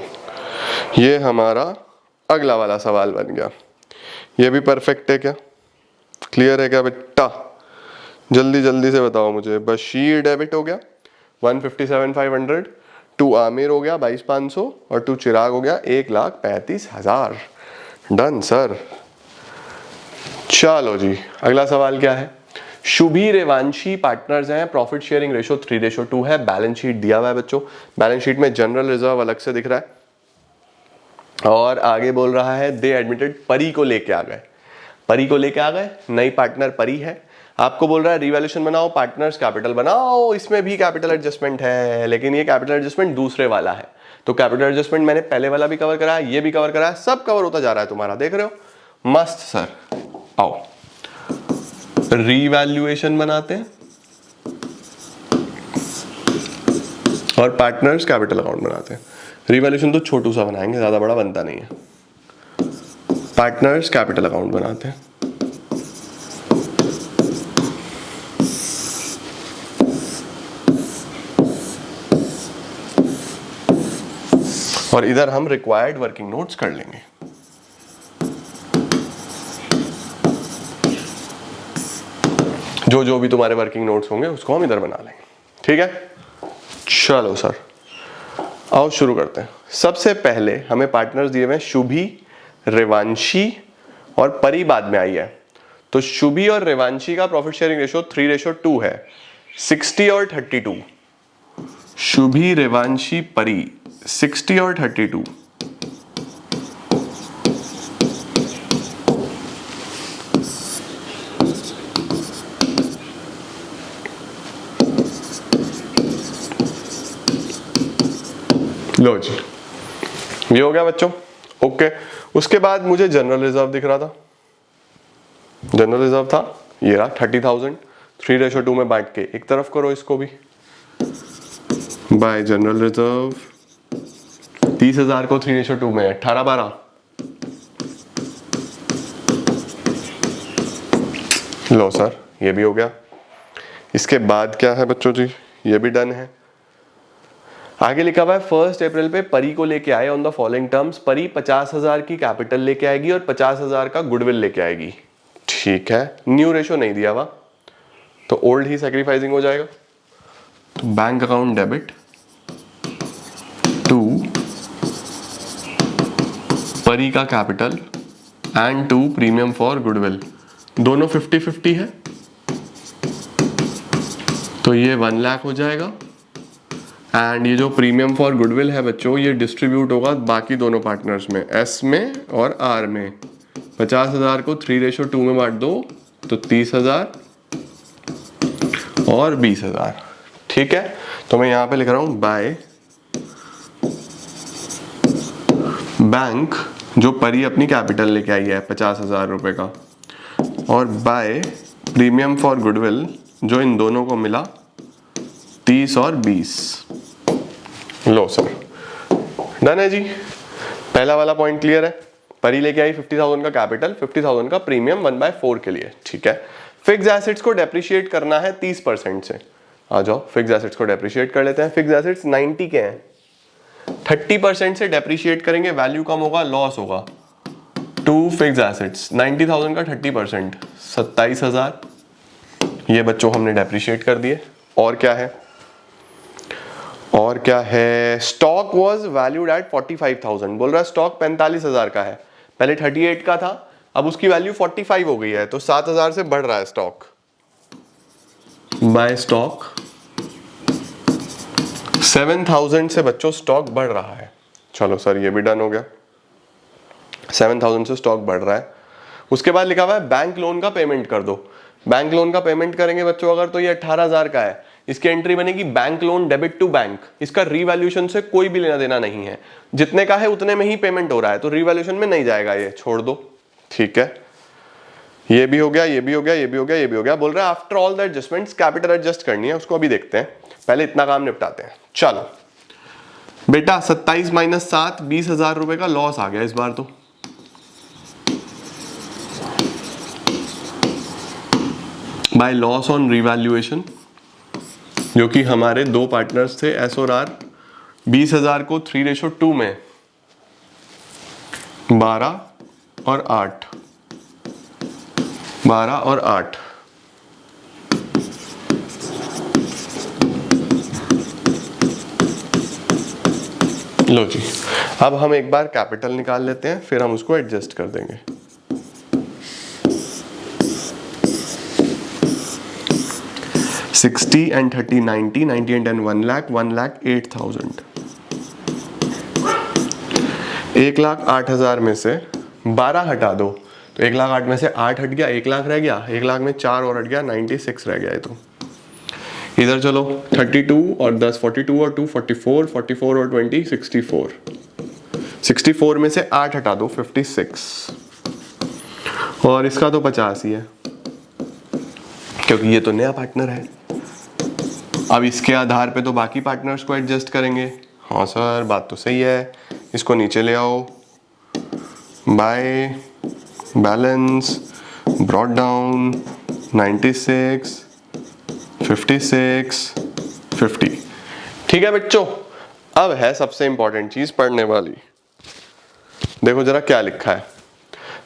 ये हमारा अगला वाला सवाल बन गया। ये भी परफेक्ट है क्या? क्लियर है क्या बेटा? जल्दी जल्दी से बताओ मुझे। बशीर डेबिट हो गया 157,500, टू आमिर हो गया 22,500, और टू चिराग हो गया 1,35,000। Done sir. चलो जी, अगला सवाल क्या है? शुभी, रेवांशी पार्टनर्स हैं, प्रॉफिट शेयरिंग रेशो 3:2 है। बैलेंस शीट दिया हुआ है बच्चों, बैलेंस शीट में जनरल रिजर्व अलग से दिख रहा है, और आगे बोल रहा है दे एडमिटेड, परी को लेके आ गए, परी को लेके आ गए, नई पार्टनर परी है। आपको बोल रहा है रिवैल्यूएशन बनाओ, पार्टनर्स कैपिटल बनाओ, इसमें भी कैपिटल एडजस्टमेंट है, लेकिन ये कैपिटल एडजस्टमेंट दूसरे वाला है। तो कैपिटल एडजस्टमेंट मैंने पहले वाला भी कवर करा है, ये भी कवर करा है, सब कवर होता जा रहा है तुम्हारा, देख रहे हो? मस्त सर। आओ रिवैल्यूएशन बनाते हैं और पार्टनर्स कैपिटल अकाउंट बनाते हैं। रिवैल्यूएशन तो छोटू सा बनाएंगे, ज्यादा बड़ा बनता नहीं है। पार्टनर्स कैपिटल अकाउंट बनाते हैं। और इधर हम रिक्वायर्ड वर्किंग नोट्स कर लेंगे। जो भी तुम्हारे वर्किंग नोट्स होंगे उसको हम इधर बना लेंगे, ठीक है? चलो सर, आओ शुरू करते हैं। सबसे पहले हमें पार्टनर्स दिए हुए हैं शुभी, रेवांशी और परी बाद में आई है। तो शुभी और रेवांशी का प्रॉफिट शेयरिंग रेशो 3:2 है, 60 और 32। शुभी, रेवांशी, परी 60 और 32। लो जी, ये हो गया बच्चों। ओके, उसके बाद मुझे जनरल रिजर्व दिख रहा था। जनरल रिजर्व था ये रहा 30,000, 3:2 में बांट के एक तरफ करो इसको भी, बाय जनरल रिजर्व 30,000 को 3:2 में 18-12। लो सर, ये भी हो गया। इसके बाद क्या है बच्चों जी, ये भी डन है। आगे लिखा हुआ है 1 अप्रैल पे परी को लेके आए ऑन द फॉलोइंग टर्म्स। परी 50,000 की कैपिटल लेके आएगी और 50,000 का गुडविल लेके आएगी। ठीक है, न्यू रेशो नहीं दिया हुआ तो ओल्ड ही सैक्रिफाइसिंग हो जाएगा। तो bank account debit to Pari का capital and to premium for goodwill, दोनों 50-50 है तो ये 1 लाख हो जाएगा। एंड ये जो प्रीमियम फॉर गुडविल है बच्चों, ये डिस्ट्रीब्यूट होगा बाकी दोनों पार्टनर्स में, एस में और आर में। 50,000 को 3:2 में बांट दो तो 30,000 और 20,000। ठीक है, तो मैं यहां पे लिख रहा हूं बाय बैंक, जो परी अपनी कैपिटल लेके आई है 50,000 रुपए का, और बाय प्रीमियम फॉर गुडविल जो इन दोनों को मिला 30 और 20। लो सर, डन है जी। पहला वाला पॉइंट क्लियर है। परी लेके आई 50,000 का कैपिटल, 50,000 का प्रीमियम 1/4 के लिए। ठीक है, फिक्स एसेट्स को डेप्रिशिएट करना है 30% से। आ जाओ, फिक्स एसेट्स को डेप्रिशिएट कर लेते हैं। फिक्स एसेट्स 90 के हैं, 30% से डेप्रिशिएट करेंगे, वैल्यू कम होगा, लॉस होगा। टू फिक्स एसेट्स 90,000 का 30%, 27,000 ये बच्चों हमने डेप्रिशिएट कर दिए। और क्या है, और क्या है, स्टॉक वॉज वैल्यूड एट 45,000। बोल रहा है स्टॉक 45,000 का है, पहले 38 का था, अब उसकी वैल्यू 45 हो गई है, तो 7,000 से बढ़ रहा है स्टॉक। बाय स्टॉक 7,000 से बच्चों स्टॉक बढ़ रहा है। चलो सर, ये भी डन हो गया, 7,000 से स्टॉक बढ़ रहा है। उसके बाद लिखा हुआ है बैंक लोन का पेमेंट कर दो। बैंक लोन का पेमेंट करेंगे बच्चों अगर, तो ये 18,000 का है, इसकी एंट्री बनेगी bank loan debit to bank. इसका रीवैल्यूएशन से कोई भी लेना देना नहीं है, जितने का है उतने में ही पेमेंट हो रहा है, तो रीवैल्यूएशन में नहीं जाएगा, ये छोड़ दो। ठीक है, ये भी हो गया, ये भी हो गया, ये भी हो गया, ये भी हो गया। बोल रहा है after all the adjustments capital adjust करनी है, उसको अभी देखते हैं, पहले इतना काम निपटाते हैं। चलो बेटा, 27 - 7 20,000 रुपए का लॉस आ गया इस बार तो। बाय लॉस ऑन रिवैल्यूएशन, जो कि हमारे दो पार्टनर्स थे एस और आर, 20,000 को 3:2 में 12 और 8, 12 और 8। लो जी, अब हम एक बार कैपिटल निकाल लेते हैं, फिर हम उसको एडजस्ट कर देंगे। $60 and 30 90, 90 and 10 1 lakh, 1,08,000। 1,08,000 में से 12 हटा दो तो 1,08,000 में से 8 हट गया, 1 लाख रह गया, 1 लाख में 4 और हट गया, 96 रह गया है। तो इधर चलो, 32 और 10 42 और 2 44, 44 और 20 64, 64 में से 8 हटा दो 56, और इसका तो 50 ही है क्योंकि ये तो नया पार्टनर है। अब इसके आधार पे तो बाकी पार्टनर्स को एडजस्ट करेंगे। हाँ सर, बात तो सही है, इसको नीचे ले आओ। By balance brought down 96 56 50। ठीक है बच्चों, अब है सबसे इंपॉर्टेंट चीज पढ़ने वाली। देखो जरा क्या लिखा है।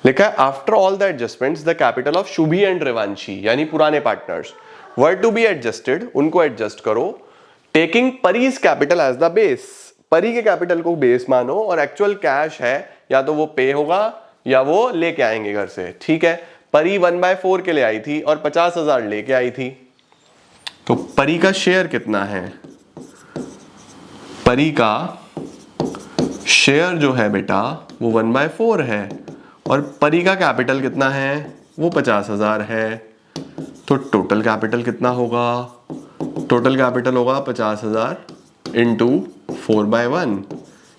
लिखा है after all the adjustments the capital of Shubhi and Revanshi, यानी पुराने partners, were to be adjusted, उनको एडजस्ट करो, taking Pari's capital as the base. Pari के कैपिटल को बेस मानो और एक्चुअल कैश है या तो वो पे होगा या वो लेके आएंगे घर से। ठीक है, परी 1/4 के लिए आई थी और 50,000 लेके आई थी, तो परी का शेयर कितना है? परी का शेयर जो है बेटा वो 1/4 है और परी का कैपिटल कितना है? वो 50,000 है। तो टोटल कैपिटल कितना होगा? टोटल कैपिटल होगा 50,000 इंटू 4/1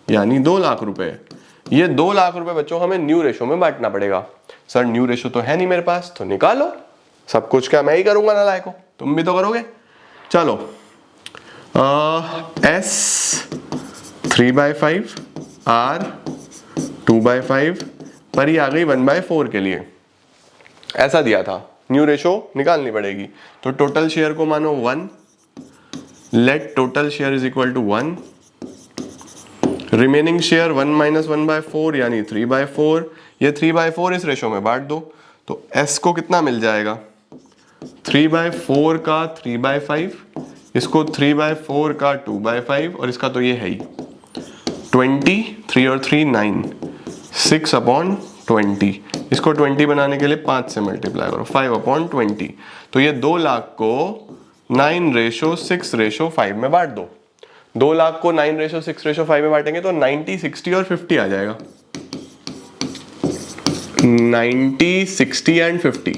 यानी 2 लाख रुपए। ये 2 लाख रुपए बच्चों हमें न्यू रेशो में बांटना पड़ेगा। सर न्यू रेशो तो है नहीं मेरे पास, तो निकालो। सब कुछ क्या मैं ही करूंगा नालायको, तुम भी तो करोगे। चलो S 3/5 R 2/5 पर ही आ गई 1/4 के लिए, ऐसा दिया था। न्यू रेशो निकालनी पड़ेगी, तो टोटल शेयर को मानो 1, let total share is equal to 1, remaining share 1 - 1/4 यानी 3/4। ये 3/4 इस रेशो में बांट दो, तो S को कितना मिल जाएगा? 3/4 का 3/5, इसको 3/4 का 2/5 और इसका तो ये है ही 20, 3 और 3 9, 6/20। इसको 20 बनाने के लिए 5 से मल्टीप्लाई करो, 5/20। तो ये 2 लाख को 9:6:5 में बांट दो। 2 लाख को 9:6:5 में बांटेंगे तो 90, 60 और 50 आ जाएगा। 90, 60 एंड 50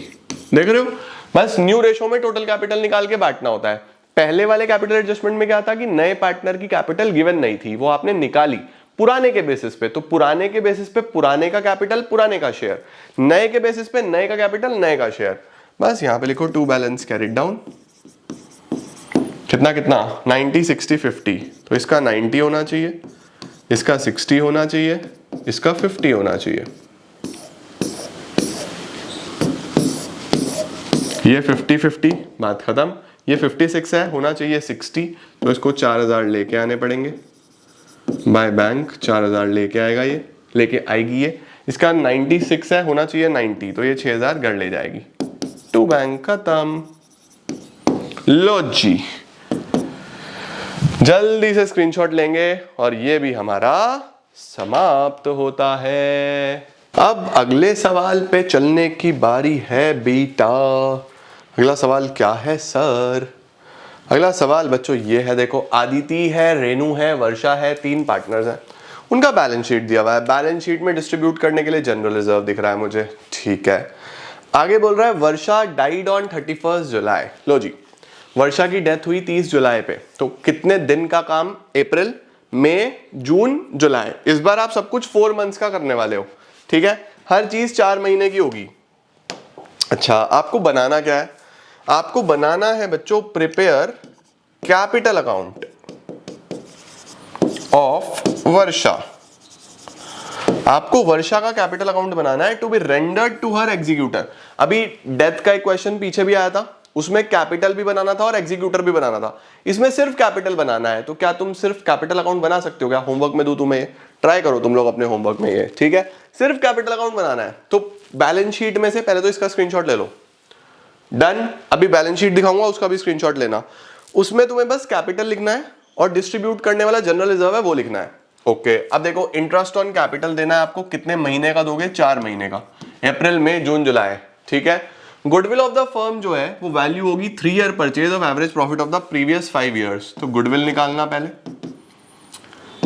देख रहे हो। बस न्यू रेशो में टोटल कैपिटल निकाल के बांटना होता है। पहले वाले कैपिटल एडजस्टमेंट में क्या था कि नए पार्टनर की कैपिटल गिवन नहीं थी, वो आपने निकाली पुराने के बेसिस पे। तो पुराने के बेसिस पे पुराने का कैपिटल, पुराने का शेयर, नए के बेसिस पे नए का कैपिटल, नए का शेयर। बस यहां पे लिखो टू बैलेंस कैरिड डाउन। कितना कितना? 90, 60, 50। तो इसका 90 होना चाहिए, इसका 60 होना चाहिए, इसका 50 होना चाहिए। ये 50-50 बात खत्म। ये 56 है, होना चाहिए 60, तो इसको 4,000 लेके आने पड़ेंगे बाय बैंक। 4,000 लेके आएगा, ये लेके आएगी ये। इसका 96 है, होना चाहिए 90, तो ये 6,000 घर ले जाएगी। टू बैंक खत्म। लो जी, जल्दी से स्क्रीनशॉट लेंगे और ये भी हमारा समाप्त होता है। अब अगले सवाल पे चलने की बारी है बेटा। अगला सवाल क्या है सर? अगला सवाल बच्चों ये है, देखो आदिति है, रेनू है, वर्षा है, 3 पार्टनर्स हैं। उनका बैलेंस शीट दिया हुआ है। बैलेंस शीट में डिस्ट्रीब्यूट करने के लिए जनरल रिजर्व दिख रहा है मुझे, ठीक है। आगे बोल रहा है वर्षा डाइड ऑन 31 जुलाई। लो जी, वर्षा की डेथ हुई 30 जुलाई पे, तो कितने दिन का काम? अप्रैल, मई, जून, जुलाई। इस बार आप सब कुछ 4 मंथ्स का करने वाले हो, ठीक है। हर चीज 4 महीने की होगी। अच्छा, आपको बनाना क्या है? आपको बनाना है बच्चों prepare capital account of Varsha. आपको वर्षा का कैपिटल अकाउंट बनाना है to be rendered to her executor. अभी डेथ का एक क्वेश्चन पीछे भी आया था, उसमें कैपिटल भी बनाना था और एग्जीक्यूटर भी बनाना था। इसमें सिर्फ कैपिटल बनाना है, तो क्या तुम सिर्फ कैपिटल अकाउंट बना सकते हो क्या? होमवर्क में दूं तुम्हें, ट्राई करो तुम लोग अपने होमवर्क में ये, ठीक है। सिर्फ कैपिटल अकाउंट बनाना है, तो बैलेंस शीट में से पहले तो इसका स्क्रीनशॉट ले लो। डन। अभी बैलेंस शीट दिखाऊंगा, उसका भी स्क्रीनशॉट लेना। उसमें तुम्हें बस कैपिटल लिखना है और डिस्ट्रीब्यूट करने वाला जनरल रिजर्व है वो लिखना है। ओके, अब देखो इंटरेस्ट ऑन कैपिटल देना है आपको। कितने महीने का दोगे? 4 महीने का, अप्रैल, मई, जून, जुलाई, ठीक है। गुडविल ऑफ द फर्म जो है वो वैल्यू होगी 3 year purchase of average profit of the previous 5 years. तो गुडविल निकालना पहले,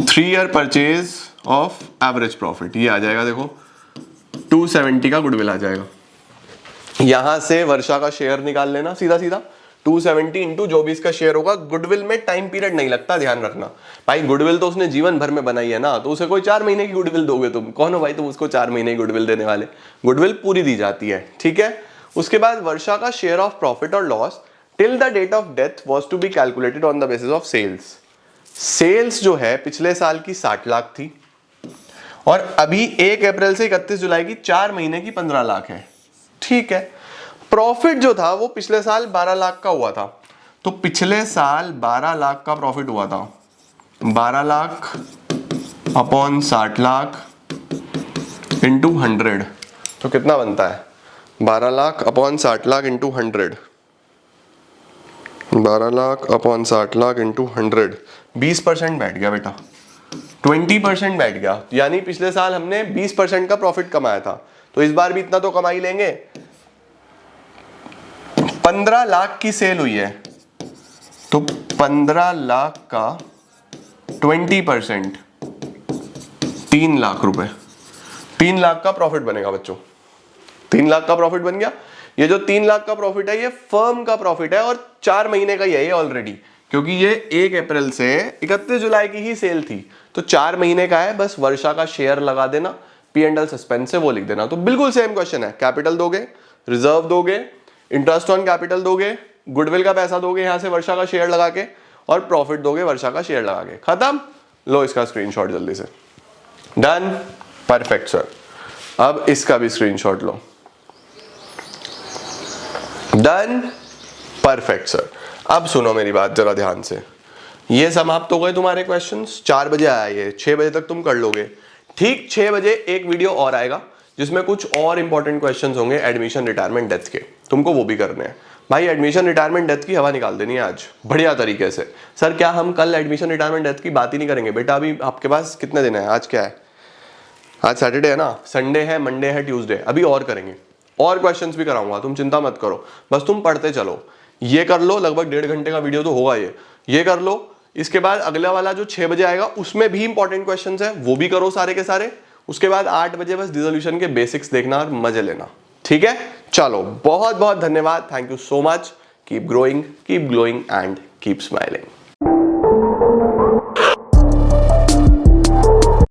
3 year purchase of average profit, ये आ जाएगा देखो 270 का गुडविल आ जाएगा। यहां से वर्षा का शेयर निकाल लेना सीधा सीधा, 270 इंटू जो भी इसका शेयर होगा। गुडविल में टाइम पीरियड नहीं लगता, ध्यान रखना भाई। गुडविल तो उसने जीवन भर में बनाई है ना, तो उसे कोई 4 महीने की गुडविल दोगे तुम? कौन हो भाई तुम उसको 4 महीने की गुडविल देने वाले? गुडविल पूरी दी जाती है, ठीक है। उसके बाद वर्षा का शेयर ऑफ प्रॉफिट और loss till the date of death was to be calculated on the basis of sales. Sales जो है पिछले साल की 60 लाख थी और अभी 1 अप्रैल से 31 जुलाई की 4 महीने की 15 लाख है, ठीक है। प्रॉफिट जो था वो पिछले साल 12 लाख का हुआ था, तो पिछले साल 12 लाख का प्रॉफिट हुआ था। 12 लाख अपॉन 60 लाख इंटू 100, तो कितना बनता है? 12 lakh upon 60 lakh into 100, 12 lakh upon 60 lakh into 100, 20% बैठ गया बेटा, 20% बैठ गया। यानी पिछले साल हमने 20% का प्रॉफिट कमाया था, तो इस बार भी इतना तो कमा ही लेंगे। 15 लाख की सेल हुई है, तो 15 लाख का 20% 3 लाख रुपए, 3 लाख का प्रॉफिट बनेगा बच्चों। 3 लाख का प्रॉफिट बन गया। ये जो 3 लाख का प्रॉफिट है ये फर्म का प्रॉफिट है और 4 महीने का ही है ये ऑलरेडी, क्योंकि ये 1 अप्रैल से 31 जुलाई की ही सेल थी, तो 4 महीने का है। बस वर्षा का शेयर लगा देना, P&L सस्पेंस से वो लिख देना। तो बिल्कुल सेम क्वेश्चन है, कैपिटल दोगे, रिजर्व दोगे, इंटरेस्ट ऑन कैपिटल दोगे, गुडविल का पैसा दोगे यहां से वर्षा का शेयर लगा के, और प्रॉफिट दोगे वर्षा का शेयर लगा के। खत्म। लो इसका स्क्रीनशॉट जल्दी से। Done, perfect sir. अब इसका भी स्क्रीनशॉट लो। Done, perfect sir. अब सुनो मेरी बात जरा ध्यान से। ये समाप्त हो गए तुम्हारे क्वेश्चंस। 4 बजे आया ये, 6 बजे तक तुम कर लोगे। ठीक 6 बजे एक वीडियो और आएगा जिसमें कुछ और इंपॉर्टेंट क्वेश्चंस होंगे एडमिशन रिटायरमेंट डेथ के, तुमको वो भी करने हैं। भाई एडमिशन रिटायरमेंट डेथ की हवा निकाल देनी है आज बढ़िया तरीके से। सर क्या हम कल एडमिशन रिटायरमेंट डेथ की बात ही नहीं करेंगे? बेटा अभी आपके पास कितने दिन है? आज क्या है? आज सैटरडे है ना, संडे है, मंडे है, ट्यूसडे, अभी और करेंगे, और क्वेश्चंस भी कराऊंगा, तुम चिंता मत करो। बस तुम पढ़ते चलो। ये कर लो, लगभग 1.5 घंटे का वीडियो तो होगा ये कर लो। इसके बाद अगला वाला जो 6 बजे आएगा उसमें भी इंपॉर्टेंट क्वेश्चंस है, वो भी करो सारे के सारे। उसके बाद 8 बजे बस डिसोल्यूशन के बेसिक्स देखना और मजे लेना। ठीक है, चलो बहुत बहुत धन्यवाद, thank you so much. Keep growing, keep glowing and keep smiling.